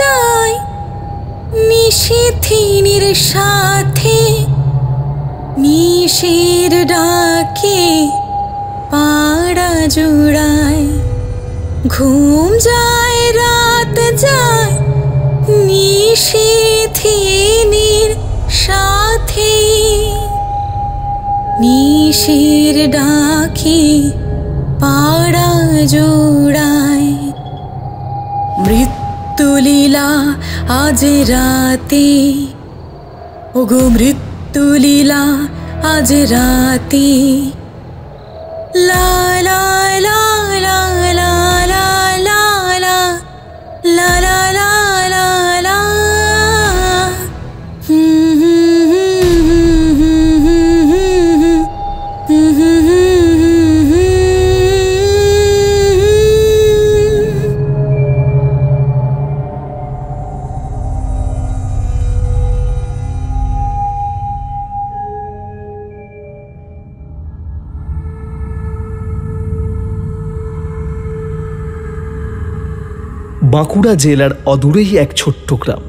যায় নিশিথিনীর সাথে, নিশির ডাকে পাড়া জুড়ায়। ঘুম যায় রাত যায় নিশিথিনীর সাথে, নিশির ডাকে পাড়া জোড়ায়। মৃত্যুলীলা আজ রাতে, ওগো মৃত্যুলীলা আজ রাতে। লা লা লা লা লা লা লা লা লা লা লা লা লা। বাঁকুড়া জেলার অদূরেই এক ছোট্ট গ্রাম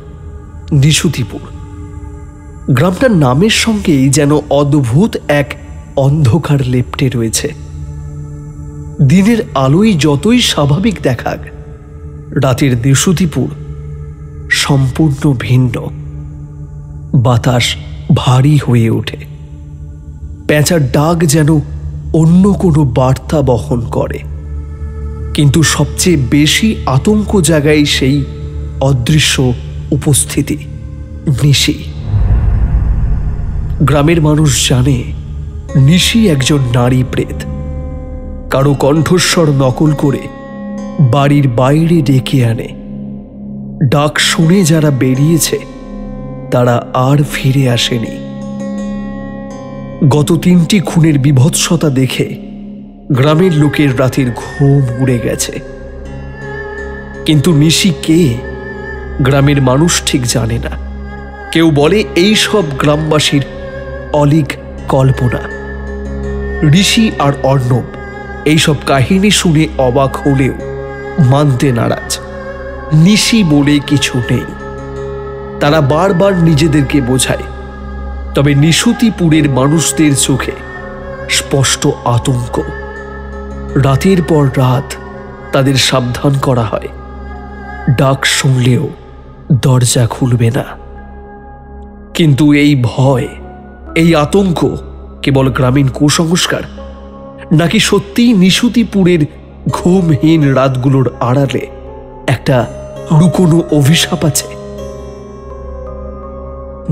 নিশুতিপুর। গ্রামটার নামের সঙ্গেই যেন অদ্ভুত এক অন্ধকার লেপ্টে রয়েছে। দিনের আলোয় যতই স্বাভাবিক দেখাক, রাতের নিশুতিপুর সম্পূর্ণ ভিন্ন। বাতাস ভারী হয়ে ওঠে, পেঁচার ডাক যেন অন্য কোনো বার্তা বহন করে। কিন্তু সবচেয়ে বেশি আতঙ্ক জাগায় সেই অদৃশ্য উপস্থিতি, নিশি। গ্রামের মানুষ জানে নিশি একজন নারী প্রেত। কারো কণ্ঠস্বর নকল করে বাড়ির বাইরে ডেকে আনে। ডাক শুনে যারা বেরিয়েছে তারা আর ফিরে আসেনি। গত 3টি খুনের বীভৎসতা দেখে গ্রামের লোকের রাতের ঘুম উড়ে গেছে। কিন্তু নিশি কে, গ্রামের মানুষ ঠিক জানে না। কেউ বলে এই সব গ্রামবাসীর অলীক কল্পনা। ঋষি আর অর্ণব এইসব কাহিনী শুনে অবাক হলেও মানতে নারাজ। নিশি বলে কিছু নেই। তারা বারবার নিজেদেরকে বোঝায়, তবে নিশুতিপুরের মানুষদের চোখে স্পষ্ট আতঙ্ক। রাতের পর রাত তাদের সাবধান করা হয়, ডাক শুনলেও দরজা খুলবে না। কিন্তু এই ভয়, এই আতঙ্ক কেবল গ্রামীণ কুসংস্কার, নাকি সত্যিই নিশুতিপুরের ঘুমহীন রাতগুলোর আড়ালে একটা লুকোনো অভিশাপ আছে?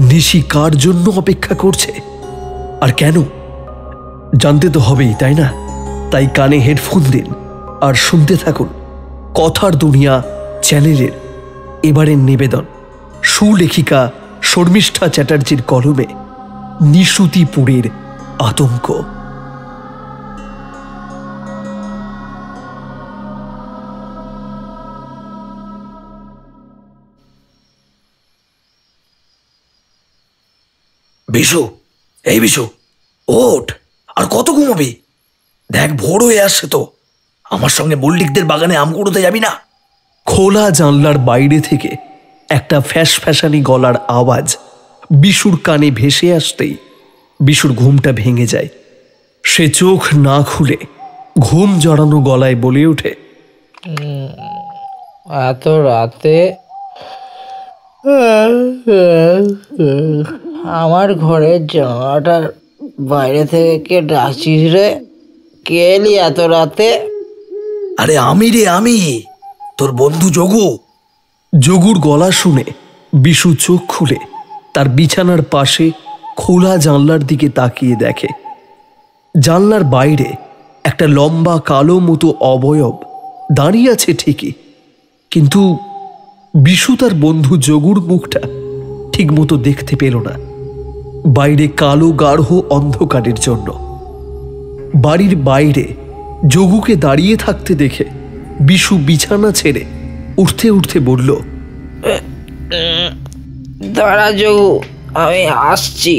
নিশি কার জন্য অপেক্ষা করছে আর কেন, জানতে তো হবেই, তাই না? তাই কানে হেডফোন দিন আর শুনতে থাকুন কথার দুনিয়া চ্যানেলের এবারের নিবেদন, সুলেখিকা শর্মিষ্ঠা চ্যাটার্জির কলমে নিশুতিপুরের আতঙ্ক। বিশু, এই বিশু, ওঠ। আর কত ঘুমাবি? দেখ ভোর হয়ে আসছে তো। আমার সঙ্গে মল্লিকদের বাগানে আম কুড়োতে যাবি না? খোলা জানলার বাইরে থেকে একটা ফ্যাস ফ্যাসানি গলার আওয়াজ বিশুর কানে ভেসে আসতেই বিশুর ঘুমটা ভেঙে যায়। সে চোখ না খুলে ঘুম জড়ানো গলায় বলে ওঠে, এত রাতে আমার ঘরের জানালাটার বাইরে থেকে কে ডাকছিস রে? কে এলি এত রাতে? আরে আমি রে, আমি তোর বন্ধু যোগু। যোগুর গলা শুনে বিশু চোখ খুলে তার বিছানার পাশে খোলা জানলার দিকে তাকিয়ে দেখে। জানলার বাইরে একটা লম্বা কালো মতো অবয়ব দাঁড়িয়ে আছে ঠিকই, কিন্তু বিশু তার বন্ধু যোগুর মুখটা ঠিক মতো দেখতে পেল না, বাইরে কালো গাঢ় অন্ধকারের জন্য। বাড়ির বাইরে যোগুকে দাঁড়িয়ে থাকতে দেখে বিশু বিছানা ছেড়ে উঠতে উঠতে বলল, দাঁড়া যোগু, আমি আসছি।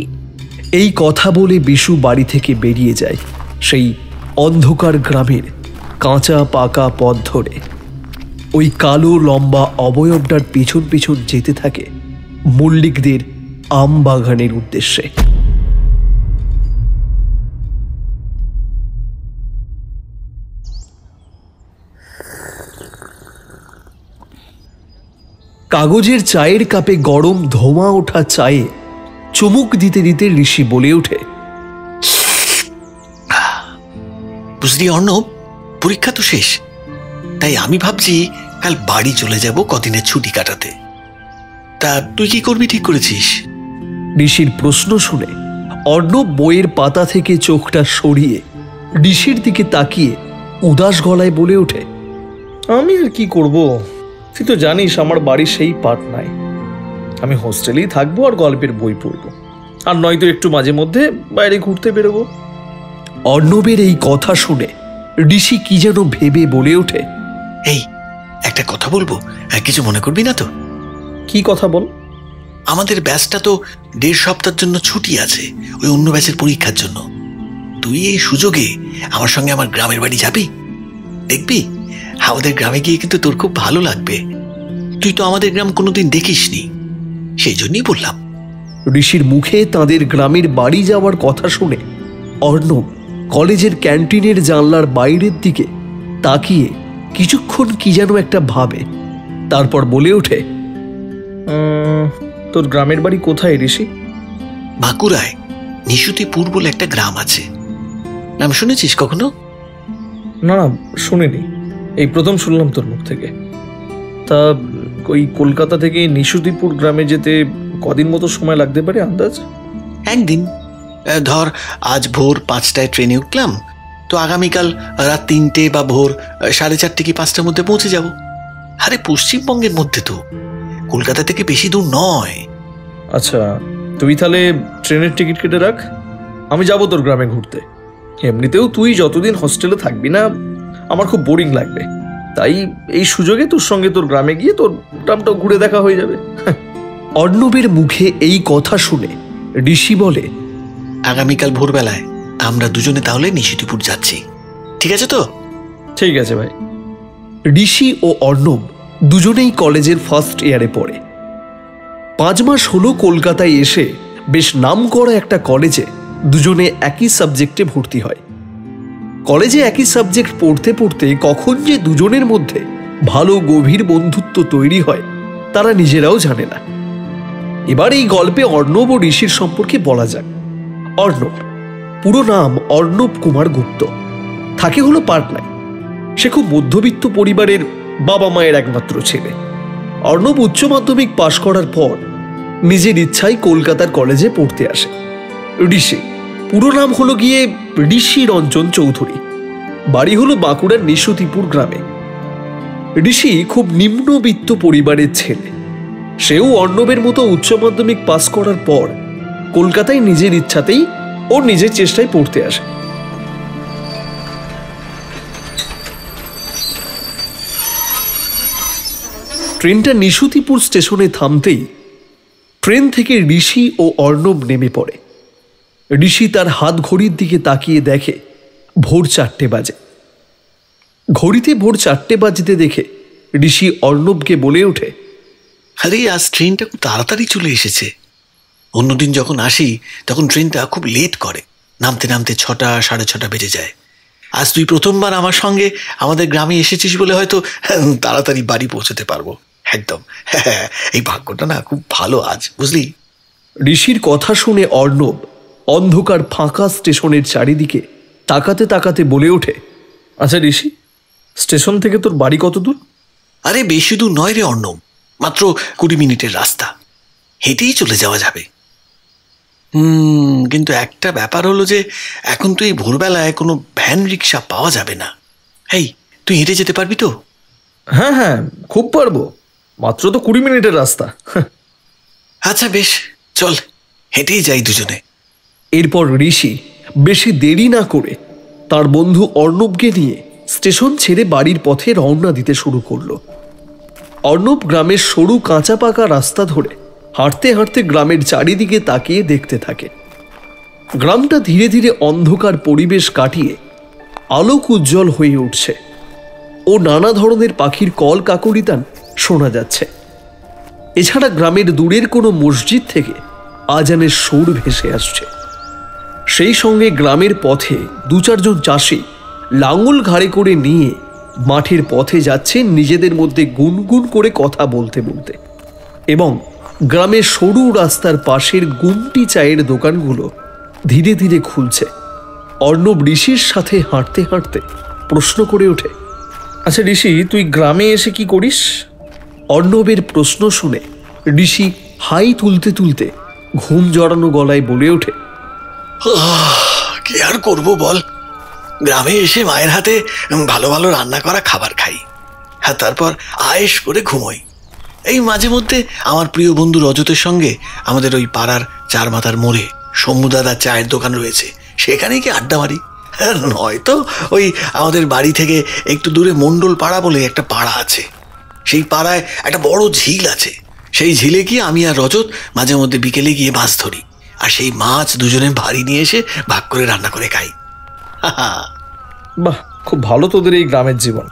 এই কথা বলে বিশু বাড়ি থেকে বেরিয়ে যায় সেই অন্ধকার গ্রামের কাঁচা পাকা পথ ধরে। ওই কালো লম্বা অবয়বটার পিছন পিছন যেতে থাকে মল্লিকদের আম বাগানের উদ্দেশ্যে। কাগজের চায়ের কাপে গরম ধোঁয়া ওঠা চায়ে চুমুক দিতে দিতে ঋষি বলে ওঠে, বুঝলি অর্ণব, পরীক্ষা তো শেষ, তাই আমি ভাবছি কাল বাড়ি চলে যাব কদিনের ছুটি কাটাতে। তা তুই কি করবি ঠিক করেছিস? ঋষির প্রশ্ন শুনে অর্ণব বইয়ের পাতা থেকে চোখটা সরিয়ে ঋষির দিকে তাকিয়ে উদাস গলায় বলে ওঠে, আমি আর কি করব, তুই তো জানিস আমার বাড়ির সেই পাট নাই। আমি হোস্টেলেই থাকবো আর গল্পের বই পড়বো, আর নয়তো একটু মাঝে মধ্যে বাইরে ঘুরতে বেরোবো। অর্ণবের এই কথা শুনে ঋষি কি যেন ভেবে বলে ওঠে, এই একটা কথা বলবো, কিছু মনে করবি না তো? কি কথা বল? আমাদের ব্যাচটা তো 1.5 সপ্তাহের জন্য ছুটি আছে ওই অন্য ব্যাচের পরীক্ষার জন্য। তুই এই সুযোগে আমার সঙ্গে আমার গ্রামের বাড়ি যাবি, দেখবি আমাদের গ্রামে গিয়ে কিন্তু তোর খুব ভালো লাগবে। তুই তো আমাদের গ্রাম কোনোদিন দেখিসনি, সেই জন্যই বললাম। ঋষির মুখে তাদের গ্রামের বাড়ি যাওয়ার কথা শুনে অর্ণব কলেজের ক্যান্টিনের জানলার বাইরের দিকে তাকিয়ে কিছুক্ষণ কি যেন একটা ভাবে, তারপর বলে ওঠে, তোর গ্রামের বাড়ি কোথায় ঋষি? বাঁকুড়ায় নিশুতিপুর বলে একটা গ্রাম আছে, নাম শুনেছিস কখনো? না না, শুনিনি, এই প্রথম শুনলাম তোর মুখ থেকে। তা ওই কলকাতা থেকে নিশুতিপুর গ্রামে যেতে কদিন মতো সময় লাগতে পারে আন্দাজ? একদিন, ধর আজ ভোর 5টায় ট্রেনে উঠলাম, তো আগামীকাল রাত 3টে বা ভোর 4:30 কি 5টার মধ্যে পৌঁছে যাব। আরে পশ্চিমবঙ্গের মধ্যে তো, কলকাতা থেকে বেশি দূর নয়। আচ্ছা, তুই তাহলে ট্রেনের টিকিট কেটে রাখ, আমি যাবো তোর গ্রামে ঘুরতে। এমনিতেও তুই যতদিন হোস্টেলে থাকবি না আমার খুব বোরিং লাগবে, তাই এই সুযোগে তোর সঙ্গে তোর গ্রামে গিয়ে তোর গ্রামটাও ঘুরে দেখা হয়ে যাবে। অর্ণবের মুখে এই কথা শুনে ঋষি বলে, আগামীকাল ভোরবেলায় আমরা দুজনে তাহলে নিশুতিপুর যাচ্ছি, ঠিক আছে তো? ঠিক আছে ভাই। ঋষি ও অর্ণব দুজনেই কলেজের ফার্স্ট ইয়ারে পড়ে। 5 মাস হলো কলকাতায় এসে বেশ নাম করা একটা কলেজে দুজনে একই সাবজেক্টে ভর্তি হয়। কলেজে একই সাবজেক্ট পড়তে পড়তে কখন যে দুজনের মধ্যে ভালো গভীর বন্ধুত্ব তৈরি হয় তারা নিজেরাও জানে না। এবার এই গল্পে অর্ণব ও ঋষির সম্পর্কে বলা যাক। অর্ণব, পুরো নাম অর্ণব কুমার গুপ্ত, থাকে হলো পাটনায়। সে খুব মধ্যবিত্ত পরিবারের বাবা মায়ের একমাত্র ছেলে। অর্ণব উচ্চ মাধ্যমিক পাশ করার পর নিজের ইচ্ছায় কলকাতার কলেজে পড়তে আসে। ঋষি, পুরো নাম হলো গিয়ে ঋষি রঞ্জন চৌধুরী, বাড়ি হলো বাঁকুড়ার নিশুতিপুর গ্রামে। ঋষি খুব নিম্নবিত্ত পরিবারের ছেলে। সেও অর্ণবের মতো উচ্চ মাধ্যমিক পাস করার পর কলকাতায় নিজের ইচ্ছাতেই ও নিজের চেষ্টায় পড়তে আসে। ট্রেনটা নিশুতিপুর স্টেশনে থামতেই ট্রেন থেকে ঋষি ও অর্ণব নেমে পড়ে। ঋষি তার হাত ঘড়ির দিকে তাকিয়ে দেখে ভোর 4টে বাজে। ঘড়িতে ভোর 4টে বাজতে দেখে ঋষি অর্ণবকে বলে ওঠে, আরে আজ ট্রেনটা খুব তাড়াতাড়ি চলে এসেছে। অন্যদিন যখন আসি তখন ট্রেনটা খুব লেট করে, নামতে নামতে 6টা 6:30 বেজে যায়। আজ তুই প্রথমবার আমার সঙ্গে আমাদের গ্রামে এসেছিস বলে হয়তো তাড়াতাড়ি বাড়ি পৌঁছতে পারবো। একদম, এই ভাগ্যটা না খুব ভালো আজ, বুঝলি? ঋষির কথা শুনে অর্ণব অন্ধকার ফাঁকা স্টেশনের চারিদিকে তাকাতে তাকাতে বলে ওঠে, আচ্ছা ঋষি, স্টেশন থেকে তোর বাড়ি কত দূর? আরে বেশি দূর নয় রে অর্ণব, মাত্র 20 মিনিটের রাস্তা, হেঁটেই চলে যাওয়া যাবে। কিন্তু একটা ব্যাপার হলো যে এখন তো এই ভোরবেলায় কোনো ভ্যান রিক্সা পাওয়া যাবে না। এই, তুই হেঁটে যেতে পারবি তো? হ্যাঁ হ্যাঁ, খুব পারবো, মাত্র তো 20 মিনিটের রাস্তা। আচ্ছা বেশ, চল হেঁটেই যাই দুজনে। এরপর ঋষি বেশি দেরি না করে তার বন্ধু অর্ণবকে নিয়ে স্টেশন ছেড়ে বাড়ির পথে রওনা দিতে শুরু করলো। অর্ণব গ্রামের সরু কাঁচা পাকা রাস্তা ধরে হাঁটতে হাঁটতে গ্রামের চারিদিকে তাকিয়ে দেখতে থাকে। গ্রামটা ধীরে ধীরে অন্ধকার পরিবেশ কাটিয়ে আলোক উজ্জ্বল হয়ে উঠছে। ও নানা ধরনের পাখির কল কাকলিতান শোনা যাচ্ছে। এছাড়া গ্রামের দূরের কোনো মসজিদ থেকে আজানের সুর ভেসে আসছে। সেই সঙ্গে গ্রামের পথে 2-4 জন চাষি লাঙল ঘাড়ে করে নিয়ে মাঠের পথে যাচ্ছেন নিজেদের মধ্যে গুনগুন করে কথা বলতে বলতে। এবং গ্রামের সরু রাস্তার পাশের গুমটি চায়ের দোকানগুলো ধীরে ধীরে খুলছে। অর্ণব ঋষির সাথে হাঁটতে হাঁটতে প্রশ্ন করে ওঠে, আচ্ছা ঋষি, তুই গ্রামে এসে কি করিস? অর্ণবের প্রশ্ন শুনে ঋষি হাই তুলতে তুলতে ঘুম জড়ানো গলায় বলে ওঠে, কি আর করবো বল, গ্রামে এসে মায়ের হাতে ভালো ভালো রান্না করা খাবার খাই, আর তারপর আয়েশ করে ঘুমোই। এই মাঝে মধ্যে আমার প্রিয় বন্ধু রজতের সঙ্গে আমাদের ওই পাড়ার 4 মাথার মোড়ে শম্ভুদাদার চায়ের দোকান রয়েছে, সেখানেই কি আড্ডা মারি। নয়তো ওই আমাদের বাড়ি থেকে একটু দূরে মণ্ডল পাড়া বলে একটা পাড়া আছে, সেই পাড়ায় একটা বড় ঝিল আছে। সেই ঝিলে গিয়ে আমি আর রজত মাঝে মধ্যে বিকেলে গিয়ে মাছ ধরি, আর সেই মাছ দুজনে ভারী নিয়ে এসে ভাগ করে রান্না করে খাই। বাহ, খুব ভালো তোদের এই গ্রামের জীবন,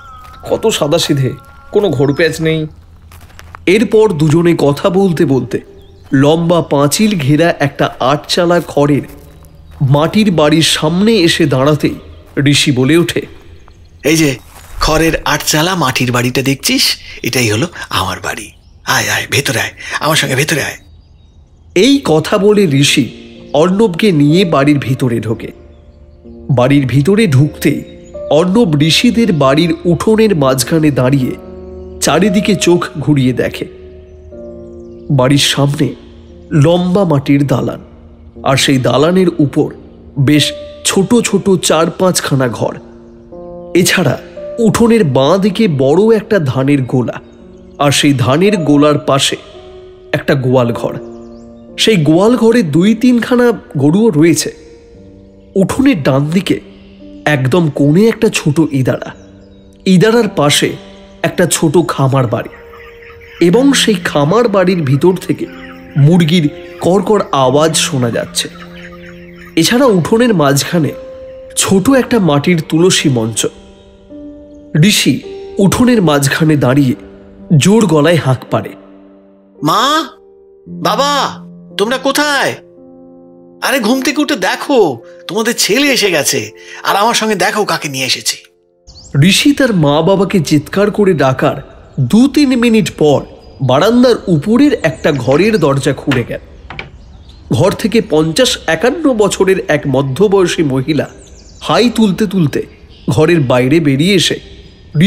কত সাদাসিধে, কোনো ঘোরপ্যাচ নেই। এরপর দুজনে কথা বলতে বলতে লম্বা পাঁচিল ঘেরা একটা 8 খড়ের মাটির বাড়ির সামনে এসে দাঁড়াতেই ঋষি বলে ওঠে, এই যে খড়ের 8 মাটির বাড়িটা দেখছিস, এটাই হলো আমার বাড়ি। আয় আয় ভেতরে আয়, আমার সঙ্গে ভেতরে আয়। এই কথা বলে ঋষি অর্ণবকে নিয়ে বাড়ির ভিতরে ঢোকে। বাড়ির ভিতরে ঢুকতেই অর্ণব ঋষিদের বাড়ির উঠোনের মাঝখানে দাঁড়িয়ে চারিদিকে চোখ ঘুরিয়ে দেখে। বাড়ির সামনে লম্বা মাটির দালান, আর সেই দালানের উপর বেশ ছোট ছোট 4-5খানা ঘর। এছাড়া উঠোনের বাঁ দিকে বড় একটা ধানের গোলা, আর সেই ধানের গোলার পাশে একটা গোয়াল ঘর। সেই গোয়াল ঘরে 2-3খানা গরুও রয়েছে। উঠোনের ডান দিকে একদম কোণে একটা ছোট ইদারা, ইদারার পাশে একটা ছোট খামার বাড়ি, এবং সেই খামার বাড়ির ভিতর থেকে মুরগির কড়কড় আওয়াজ শোনা যাচ্ছে। এছাড়া উঠোনের মাঝখানে ছোট একটা মাটির তুলসী মঞ্চ। ঋষি উঠোনের মাঝখানে দাঁড়িয়ে জোর গলায় হাঁক পাড়ে, মা, বাবা, তোমরা কোথায়? আরে ঘুম থেকে উঠে দেখো, তোমাদের ছেলে এসে গেছে, আর আমার সঙ্গে দেখো কাকে নিয়ে এসেছি। ঋষি তার মা বাবাকে চিৎকার করে ডাকার 2-3 মিনিট পর বারান্দার উপরের একটা ঘরের দরজা খুলে গেল। ঘর থেকে 50-51 বছরের এক মধ্যবয়সী মহিলা হাই তুলতে তুলতে ঘরের বাইরে বেরিয়ে এসে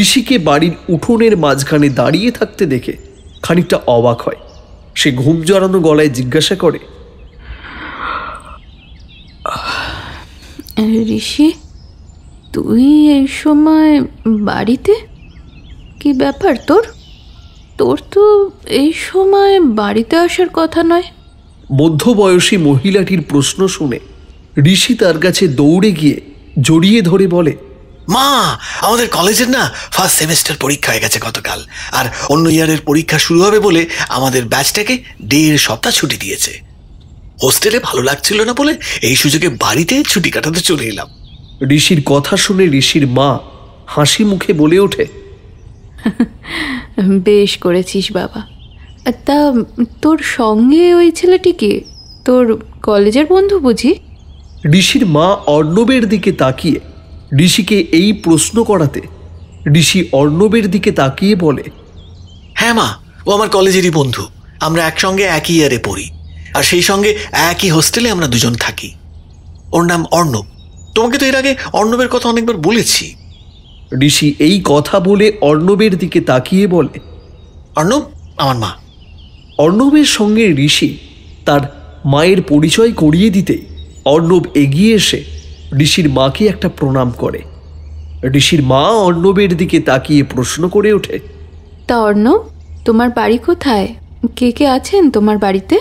ঋষিকে বাড়ির উঠোনের মাঝখানে দাঁড়িয়ে থাকতে দেখে খানিকটা অবাক হয়। সে ঘুম জড়ানো গলায় জিজ্ঞাসা করে, ঋষি, তুই এই সময় বাড়িতে? কি ব্যাপার তোর? তোর তো এই সময় বাড়িতে আসার কথা নয়। মধ্যবয়সী মহিলাটির প্রশ্ন শুনে ঋষি তার কাছে দৌড়ে গিয়ে জড়িয়ে ধরে বলে, মা, আমাদের কলেজের না ফার্স্ট সেমেস্টার পরীক্ষা হয়ে গেছে গতকাল, আর অন্য ইয়ারের পরীক্ষা শুরু হবে বলে আমাদের ব্যাচটাকে 1.5 সপ্তাহ ছুটি দিয়েছে। হোস্টেলে ভালো লাগছিল না বলে এই সুযোগে বাড়িতে ছুটি কাটাতে চলে এলাম। ঋষির কথা শুনে ঋষির মা হাসি মুখে বলে ওঠে, বেশ করেছিস বাবা। তা তোর সঙ্গে ওই ছেলেটিকে তোর কলেজের বন্ধু বুঝি? ঋষির মা অর্ণবের দিকে তাকিয়ে ঋষিকে এই প্রশ্ন করাতে ঋষি অর্ণবের দিকে তাকিয়ে বলে, হ্যাঁ মা, ও আমার কলেজেরই বন্ধু। আমরা একসঙ্গে একই ইয়ারে পড়ি, আর সেই সঙ্গে একই হোস্টেলে আমরা দুজন থাকি। ওর নাম অর্ণব। তোমাকে তো এর আগে অর্ণবের কথা অনেকবার বলেছি। ঋষি এই কথা বলে অর্ণবের দিকে তাকিয়ে বলে, অর্ণব আমার মা। অর্ণবের সঙ্গে ঋষি তার মায়ের পরিচয় করিয়ে দিতেই অর্ণব এগিয়ে এসে ঋষির মাকে একটা প্রণাম করে। ঋষির মা অর্ণবের দিকে তাকিয়ে প্রশ্ন করে ওঠে, তা অর্ণব, তোমার বাড়ি কোথায়? কে কে আছেন তোমার বাড়িতে?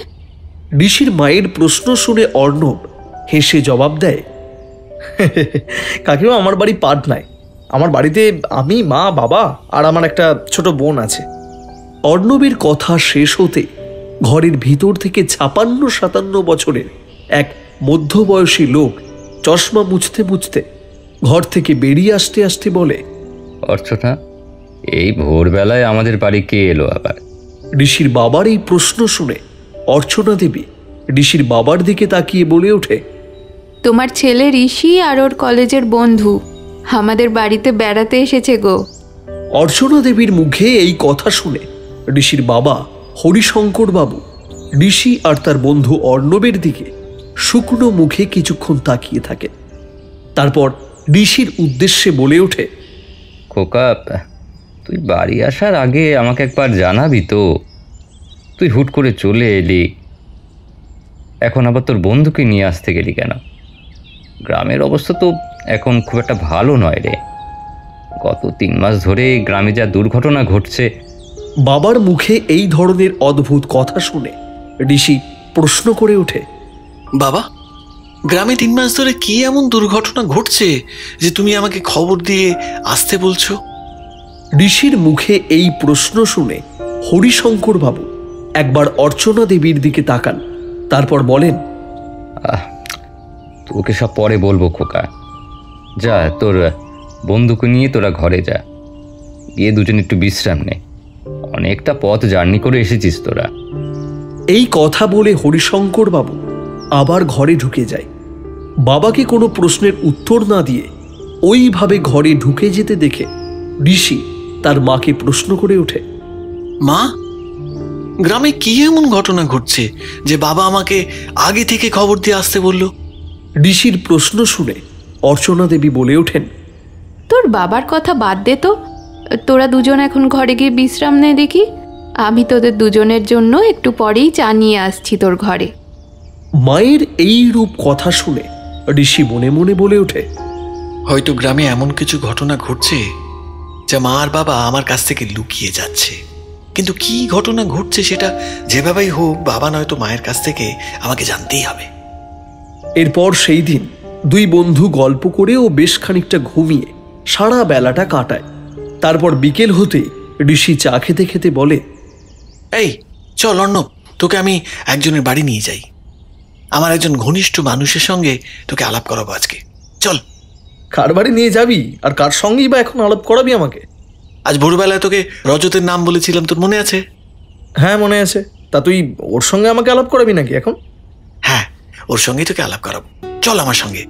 ঋষির মায়ের প্রশ্ন শুনে অর্ণব হেসে জবাব দেয়, কাকিমা, আমার বাড়ি পাটনায়। আমার বাড়িতে আমি, মা, বাবা আর আমার একটা ছোট বোন আছে। অর্ণবের কথা শেষ হতে ঘরের ভিতর থেকে 56-57 বছরের এক মধ্যবয়সী লোক চশমা মুছতে মুছতে ঘর থেকে বেরিয়ে আসতে আসতে বলে, অর্চনা, এই ভোরবেলায় আমাদের বাড়ি কে এলো আবার? ঋষির বাবার এই প্রশ্ন শুনে অর্চনা দেবী ঋষির বাবার দিকে তাকিয়ে বলে ওঠে, তোমার ছেলে ঋষি আর ওর কলেজের বন্ধু আমাদের বাড়িতে বেড়াতে এসেছে গো। অর্চনা দেবীর মুখে এই কথা শুনে ঋষির বাবা হরিশঙ্কর বাবু ঋষি আর তার বন্ধু অর্ণবের দিকে শুকনো মুখে কিছুক্ষণ তাকিয়ে থাকে। তারপর ঋষির উদ্দেশ্যে বলে ওঠে, খোকা, তুই বাড়ি আসার আগে আমাকে একবার জানাবি তো? তুই হুট করে চলে এলি, এখন আবার তোর বন্ধুকে নিয়ে আসতে গেলি কেন? গ্রামের অবস্থা তো এখন খুব একটা ভালো নয় রে। গত 3 মাস ধরে গ্রামে যা দুর্ঘটনা ঘটছে। বাবার মুখে এই ধরনের অদ্ভুত কথা শুনে ঋষি প্রশ্ন করে ওঠে, বাবা, গ্রামে 3 মাস ধরে কি এমন দুর্ঘটনা ঘটছে যে তুমি আমাকে খবর দিয়ে আসতে বলছো? ঋষির মুখে এই প্রশ্ন শুনে হরিশঙ্কর বাবু একবার অর্চনা দেবীর দিকে তাকান, তারপর বলেন, তোকে সব পরে বলবো খোকা। যা, তোর বন্ধুকে নিয়ে তোরা ঘরে যা, গিয়ে দুজন একটু বিশ্রাম নে। অনেকটা পথ জার্নি করে এসেছিস তোরা। এই কথা বলে হরিশঙ্কর বাবু আবার ঘরে ঢুকে যায়। বাবাকে কোনো প্রশ্নের উত্তর না দিয়ে ওইভাবে ঘরে ঢুকে যেতে দেখে ঋষি তার মাকে প্রশ্ন করে ওঠে, মা, গ্রামে কি এমন ঘটনা ঘটছে যে বাবা আমাকে আগে থেকে খবর দিয়ে আসতে বলল? ঋষির প্রশ্ন শুনে অর্চনা দেবী বলে ওঠেন, তোর বাবার কথা বাদ দে তো, তোরা দুজন এখন ঘরে গিয়ে বিশ্রাম নে দেখি। আমি তোদের দুজনের জন্য একটু পরেই চা নিয়ে আসছি তোর ঘরে। মায়ের এই রূপ কথা শুনে ঋষি মনে মনে বলে ওঠে, হয়তো গ্রামে এমন কিছু ঘটনা ঘটছে যা মা আর বাবা আমার কাছ থেকে লুকিয়ে যাচ্ছে। কিন্তু কি ঘটনা ঘটছে সেটা যেভাবেই হোক বাবা নয়তো মায়ের কাছ থেকে আমাকে জানতেই হবে। এরপর সেই দিন দুই বন্ধু গল্প করে ও বেশ খানিকটা ঘুমিয়ে সারা বেলাটা কাটায়। তারপর বিকেল হতে ঋষি চা খেতে খেতে বলে, এই চল অর্ণব, তোকে আমি একজনের বাড়ি নিয়ে যাই। আমার একজন ঘনিষ্ঠ মানুষের সঙ্গে তোকে আলাপ করাবো আজকে, চল। কার বাড়ি নিয়ে যাবি আর কার সঙ্গেই বা এখন আলাপ করাবি আমাকে? আজ ভোরবেলায় তোকে রজতের নাম বলেছিলাম, তোর মনে আছে? হ্যাঁ মনে আছে। তা তুই ওর সঙ্গে আমাকে আলাপ করাবি নাকি এখন? হ্যাঁ, ওর সঙ্গেই তোকে আলাপ করাবো, চল আমার সঙ্গে।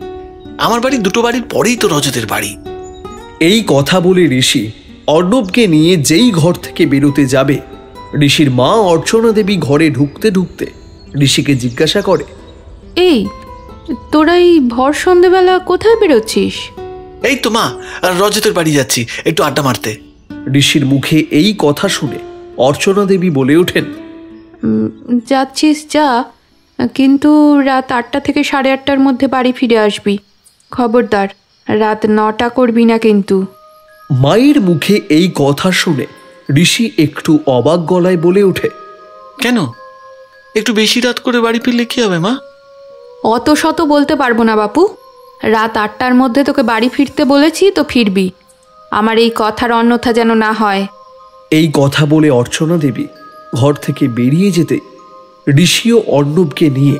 আমার বাড়ি 2টো বাড়ির পরেই তো রজতের বাড়ি। এই কথা বলে ঋষি অর্ণবকে নিয়ে যেই ঘর থেকে বেরোতে যাবে, ঋষির মা অর্চনা দেবী ঘরে ঢুকতে ঢুকতে ঋষিকে জিজ্ঞাসা করে, এই তোরা এই ভর সন্ধেবেলা কোথায় বেরোচ্ছিস? এই তো মা, রজতের বাড়ি যাচ্ছি একটু আড্ডা মারতে। ঋষির মুখে এই কথা শুনে অর্চনা দেবী বলে ওঠেন, যাচ্ছিস যা, কিন্তু রাত 8টা থেকে 8:30টার মধ্যে বাড়ি ফিরে আসবি। খবরদার, রাত 9টা করবি না কিন্তু। মায়ের মুখে এই কথা শুনে ঋষি একটু অবাক গলায় বলে ওঠে, কেন? একটু বেশি রাত করে বাড়ি ফিরলে কি হবে মা? অত শত বলতে পারবো না বাপু। রাত 8টার মধ্যে তোকে বাড়ি ফিরতে বলেছি তো ফিরবি। আমার এই কথার অন্যথা যেন না হয়। এই কথা বলে অর্চনা দেবী ঘর থেকে বেরিয়ে যেতে ঋষিও অর্ণবকে নিয়ে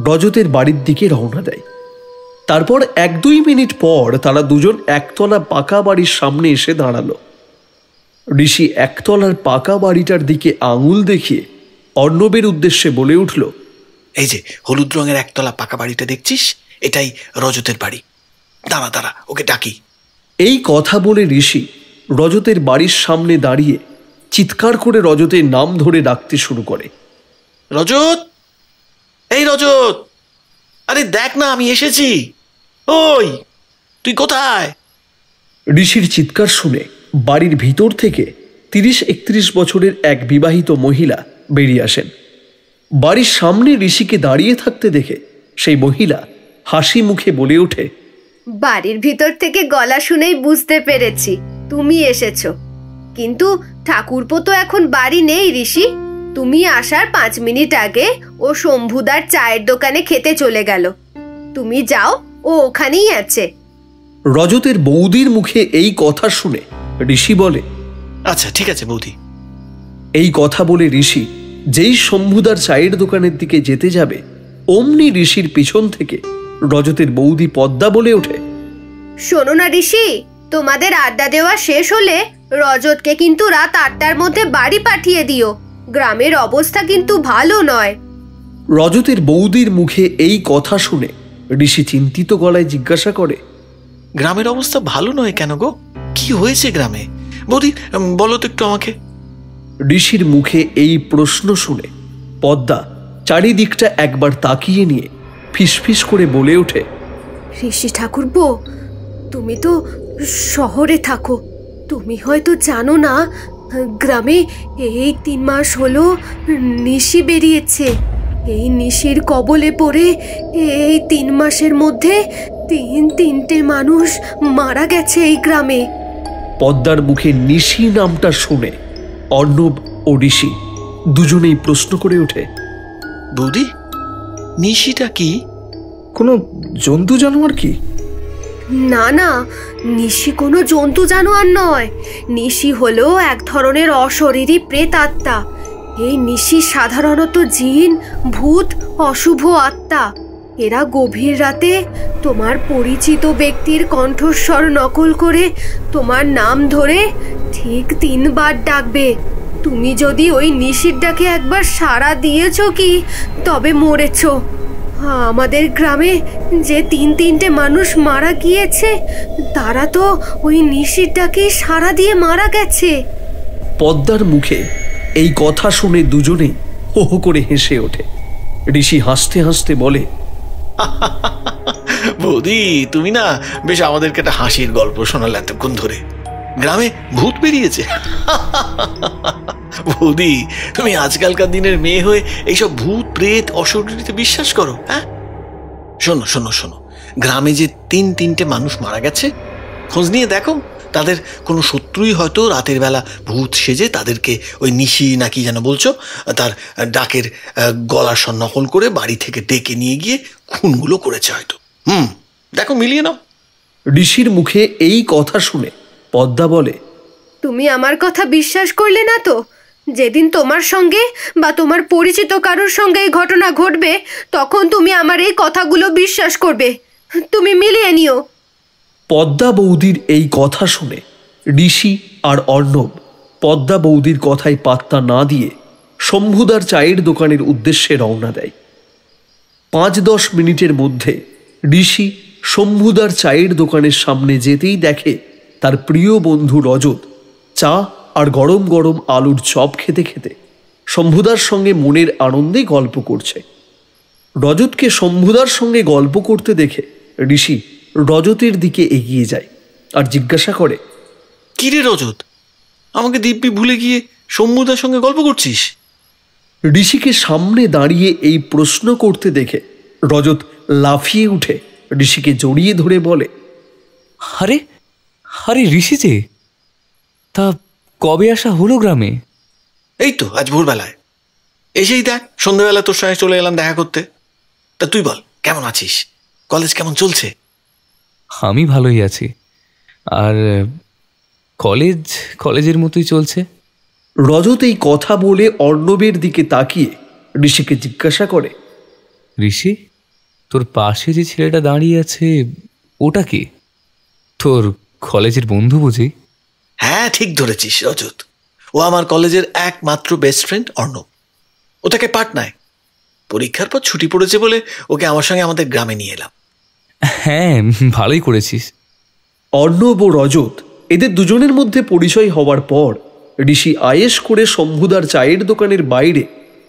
রজতের বাড়ির দিকে রওনা দেয়। তারপর 1-2 মিনিট পর তারা দুজন একতলা পাকা বাড়ির সামনে এসে দাঁড়ালো। ঋষি একতলার পাকা বাড়িটার দিকে আঙুল দেখিয়ে অর্ণবের উদ্দেশ্যে বলে উঠল, এই যে হলুদ রঙের একতলা পাকা বাড়িটা দেখছিস, এটাই রজতের বাড়ি। দাঁড়া দাঁড়া, ওকে ডাকি। এই কথা বলে ঋষি রজতের বাড়ির সামনে দাঁড়িয়ে চিৎকার করে রজতের নাম ধরে ডাকতে শুরু করে, রজত, এই রজত, আরে দেখ না আমি এসেছি। ওই তুই কোথায়? ঋষির চিৎকার শুনে বাড়ির ভিতর থেকে 30-31 বছরের এক বিবাহিত মহিলা বেরিয়ে আসেন। বাড়ির সামনে ঋষিকে দাঁড়িয়ে থাকতে দেখে সেই মহিলা হাসি মুখে বলে ওঠে, বাড়ির ভিতর থেকে গলা শুনেই বুঝতে পেরেছি তুমি এসেছো, কিন্তু ঠাকুরপো তো এখন বাড়ি নেই ঋষি। তুমি আসার 5 মিনিট আগে ও শম্ভুদার চায়ের দোকানে খেতে চলে গেল। তুমি যাও, ও ওখানেই আছে। রজতের বৌদির মুখে এই কথা শুনে ঋষি বলে, আচ্ছা ঠিক আছে বৌদি। এই কথা বলে ঋষি যেই শম্ভুদার চায়ের দোকানের দিকে যেতে যাবে, অমনি ঋষির পিছন থেকে রজতের বৌদি পদ্মা বলে ওঠে, শোনো না ঋষি, তোমাদের আড্ডা দেওয়া শেষ হলে রজতকে কিন্তু রাত 8টার মধ্যে বাড়ি পাঠিয়ে দিও। গ্রামের অবস্থা কিন্তু ভালো নয়। রজতের বৌদির মুখে এই কথা শুনে ঋষি চিন্তিত গলায় জিজ্ঞাসা করে, গ্রামের অবস্থা ভালো নয় কেন গো? কি হয়েছে গ্রামে? বৌদি বলো তো একটু আমাকে। ঋষির মুখে এই প্রশ্ন শুনে পদ্মা চারিদিকটা একবার তাকিয়ে নিয়ে ফিসফিস করে বলে ওঠে, ঋষি ঠাকুরপো, তুমি তো শহরে থাকো, তুমি হয়তো জানো না গ্রামে এই 3 মাস হলো নিশি বেরিয়েছে। এই নিশির কবলে পড়ে এই 3 মাসের মধ্যে 3টে মানুষ মারা গেছে এই গ্রামে। পদ্মার মুখে নিশি নামটা শুনে অর্ণব ও ঋষি দুজনেই প্রশ্ন করে ওঠে, বৌদি নিশিটা কি? কোনো জন্তু জানোয়ার কি? না না, নিশি কোনো জন্তু জানোয়ার নয়। নিশি হলো এক ধরনের অশরীরী প্রেতাত্মা। এই নিশি সাধারণত জিন, ভূত, অশুভ আত্মা। এরা গভীর রাতে তোমার পরিচিত ব্যক্তির কণ্ঠস্বর নকল করে তোমার নাম ধরে ঠিক 3 বার ডাকবে। তুমি যদি ওই নিশির ডাকে একবার সাড়া দিয়েছো কি, তবে মরেছো। আমাদের গ্রামে যে 3টে মানুষ মারা গিয়েছে, তারা তো ওই নিশির ডাকে সাড়া দিয়ে মারা গেছে। পদ্মার মুখে এই কথা শুনে দুজনেই হো হো করে হেসে ওঠে। ঋষি হাসতে হাসতে বলে, বৌদি তুমি না বেশ আমাদেরকে একটা হাসির গল্প শোনালে এতক্ষণ ধরে। গ্রামে ভূত বেরিয়েছে? বৌদি তুমি আজকালকার দিনের মেয়ে হয়ে এইসব ভূত প্রেত অশরীরীতে বিশ্বাস করো? হ্যাঁ, শোনো শোনো শোনো, গ্রামে যে 3টে মানুষ মারা গেছে, খোঁজ নিয়ে দেখো তাদের কোনো শত্রুই হয়তো রাতের বেলা ভূত সেজে তাদেরকে ওই নিশি নাকি যেন বলছো তার ডাকের গলার স্বর নকল করে বাড়ি থেকে ডেকে নিয়ে গিয়ে খুনগুলো করেছে হয়তো। দেখো মিলিয়ে নাও। ঋষির মুখে এই কথা শুনে পদ্মা বলে, তুমি আমার কথা বিশ্বাস করলে না তো? যেদিন তোমার সঙ্গে বা তোমার পরিচিত কারোর সঙ্গে এই ঘটনা ঘটবে, তখন তুমি আমার এই কথাগুলো বিশ্বাস করবে। তুমি মিলিয়ে নিও। পদ্মা বৌদির এই কথা শুনে ঋষি আর অর্ণব পদ্মা বৌদির কথায় পাত্তা না দিয়ে শম্ভুদার চায়ের দোকানের উদ্দেশ্যে রওনা দেয়। 5-10 মিনিটের মধ্যে ঋষি শম্ভুদার চায়ের দোকানের সামনে যেতেই দেখে তার প্রিয় বন্ধু রজত চা আর গরম গরম আলুর চপ খেতে খেতে শম্ভুদার সঙ্গে মনের আনন্দে গল্প করছে। রজতকে শম্ভুদার সঙ্গে গল্প করতে দেখে ঋষি রজতের দিকে এগিয়ে যায় আর জিজ্ঞাসা করে, কি রে রজত, আমাকে দিব্যি ভুলে গিয়ে শম্ভুদার সঙ্গে গল্প করছিস? ঋষিকে সামনে দাঁড়িয়ে এই প্রশ্ন করতে দেখে রজত লাফিয়ে উঠে ঋষিকে জড়িয়ে ধরে বলে, আরে আরে ঋষি যে, তা কবে আসা হলো গ্রামে? এই তো আজ ভোরবেলায় এসেই দেখ, সন্ধ্যাবেলা তোর সঙ্গে চলে এলাম দেখা করতে। তা তুই বল, কেমন আছিস? কলেজ কেমন চলছে? আমি ভালোই আছি। আর কলেজের মতোই চলছে। রজত এই কথা বলে অর্ণবের দিকে তাকিয়ে ঋষিকে জিজ্ঞাসা করে, ঋষি, তোর পাশে যে ছেলেটা দাঁড়িয়ে আছে ওটা কি? তোর কলেজের বন্ধু বুঝি? হ্যাঁ, ঠিক ধরেছিস রজত, ও আমার কলেজের একমাত্র বেস্ট ফ্রেন্ড অর্ণব। ও তাকে পাটনায় পরীক্ষার পর ছুটি পড়েছে বলে ওকে আমার সঙ্গে আমাদের গ্রামে নিয়ে এলাম। হ্যাঁ, ভালোই করেছিস। অর্ণব ও রজত এদের দুজনের মধ্যে পরিচয় হওয়ার পর ঋষি আয়েশ করে শম্ভুদার চায়ের দোকানের বাইরে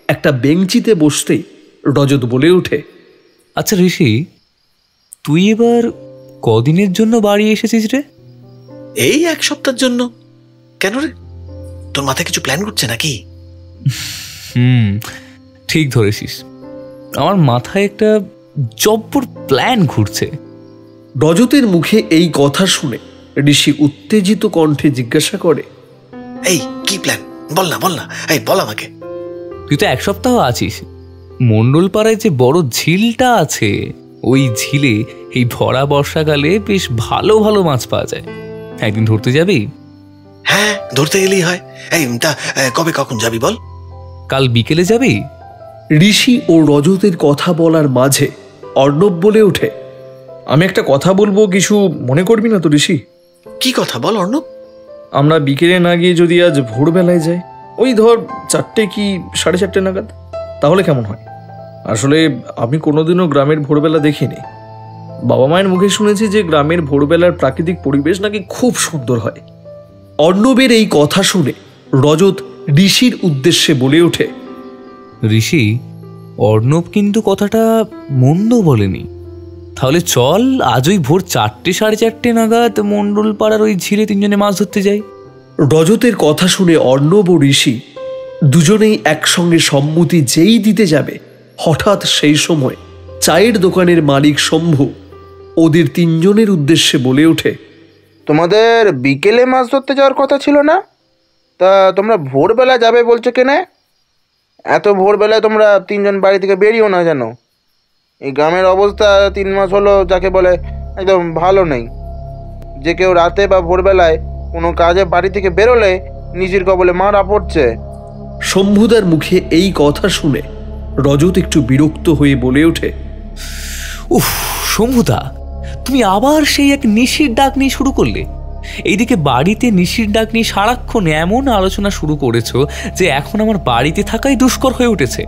একটা বেঞ্চিতে বসতেই রজত বলে ওঠে, আচ্ছা ঋষি, তুই এবার কদিনের জন্য বাড়ি এসেছিস রে? এই 1 সপ্তাহের জন্য। কেন রে, তোর মাথায় কিছু প্ল্যান করছে নাকি? ঠিক ধরেছিস, আমার মাথায় একটা জব্বর প্ল্যান ঘুরছে। রজতের মুখে এই কথা শুনে ঋষি উত্তেজিত কণ্ঠে জিজ্ঞাসা করে, এই কি প্ল্যান? বল না বল না, এই বল আমাকে। তুই তো 1 সপ্তাহ আছিস। মণ্ডলপাড়ায় যে বড় ঝিলটা আছে, ওই ঝিলে এই ভরা বর্ষাকালে বেশ ভালো ভালো মাছ পাওয়া যায়। একদিন ধরতে যাবি? হ্যাঁ, ধরতে গেলেই হয়। এই তা কবে কখন যাবি বল? কাল বিকেলে যাবি? ঋষি ও রজতের কথা বলার মাঝে অর্ণব বলে ওঠে, আমি একটা কথা বলবো, কিছু মনে করবি না তো ঋষি? কি কথা বল অর্ণব? আমরা বিকেলে না গিয়ে যদি আজ ভোরবেলায় যাই, ওই ধর 4টে কি 4:30 নাগাদ, তাহলে কেমন হয়? আসলে আমি কোনোদিনও গ্রামের ভোরবেলা দেখিনি। বাবা মায়ের মুখে শুনেছি যে গ্রামের ভোরবেলার প্রাকৃতিক পরিবেশ নাকি খুব সুন্দর হয়। অর্ণবের এই কথা শুনে রজত ঋষির উদ্দেশ্যে বলে ওঠে, ঋষি, অর্ণব কিন্তু কথাটা মন্দ বলেনি। তাহলে চল আজ ওই ভোর 4টে 4:30 নাগাদ মণ্ডল পাড়ার ওই ঝিলে 3 জনে মাছ ধরতে যাই। রজতের কথা শুনে অর্ণব ও ঋষি দুজনেই একসঙ্গে সম্মতি যেই দিতে যাবে, হঠাৎ সেই সময় চায়ের দোকানের মালিক শম্ভু ওদের 3 জনের উদ্দেশ্যে বলে ওঠে, তোমাদের বিকেলে মাছ ধরতে যাওয়ার কথা ছিল না? তা তোমরা ভোরবেলা যাবে বলছো কেনে? এত ভোরবেলায় তোমরা 3 জন বাড়ি থেকে বেরিয়েও না জানো? এই গ্রামের অবস্থা 3 মাস হলো যাকে বলে একদম ভালো নেই। যে কেউ রাতে বা ভোরবেলায় কোনো কাজে বাড়ি থেকে বেরোলে নিজের কবলে মারা পড়ছে। শম্ভুদার মুখে এই কথা শুনে রজত একটু বিরক্ত হয়ে বলে ওঠে, উফ শম্ভুদা, তুমি আবার সেই এক নিশির ডাক নিয়ে শুরু করলে। এইদিকে বাড়িতে নিশির ডাক নিয়ে সারাক্ষণ এমন আলোচনা শুরু করেছো যে এখন আমার বাড়িতে থাকাই দুষ্কর হয়ে উঠেছে।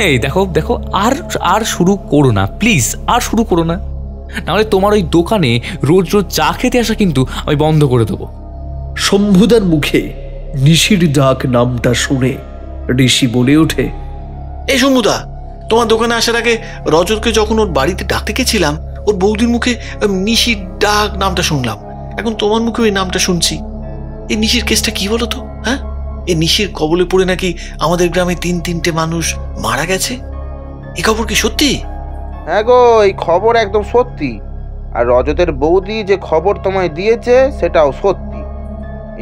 এই দেখো দেখো, আর আর শুরু করো না প্লিজ, আর শুরু করো না, নাহলে তোমার ওই দোকানে রোজ রোজ চা খেতে আসা কিন্তু আমি বন্ধ করে দেবো। শম্ভুদার মুখে নিশির ডাক নামটা শুনে ঋষি বলে ওঠে, এই শম্ভুদা, তোমার দোকানে আসার আগে রজতকে যখন ওর বাড়িতে ডাকতে গেছিলাম, ওর বৌদির মুখে নিশির ডাক নামটা শুনলাম, এখন তোমার মুখে ওই নামটা শুনছি। এই নিশির কেসটা কি বলো তো? হ্যাঁ, এই নিশির কবলে পড়ে নাকি আমাদের গ্রামে 3-3টে মানুষ মারা গেছে। এই খবর কি সত্যি? হ্যাঁ গো, এই খবর একদম সত্যি। আর রজতের বৌদি যে খবর তোমায় দিয়েছে সেটাও সত্যি।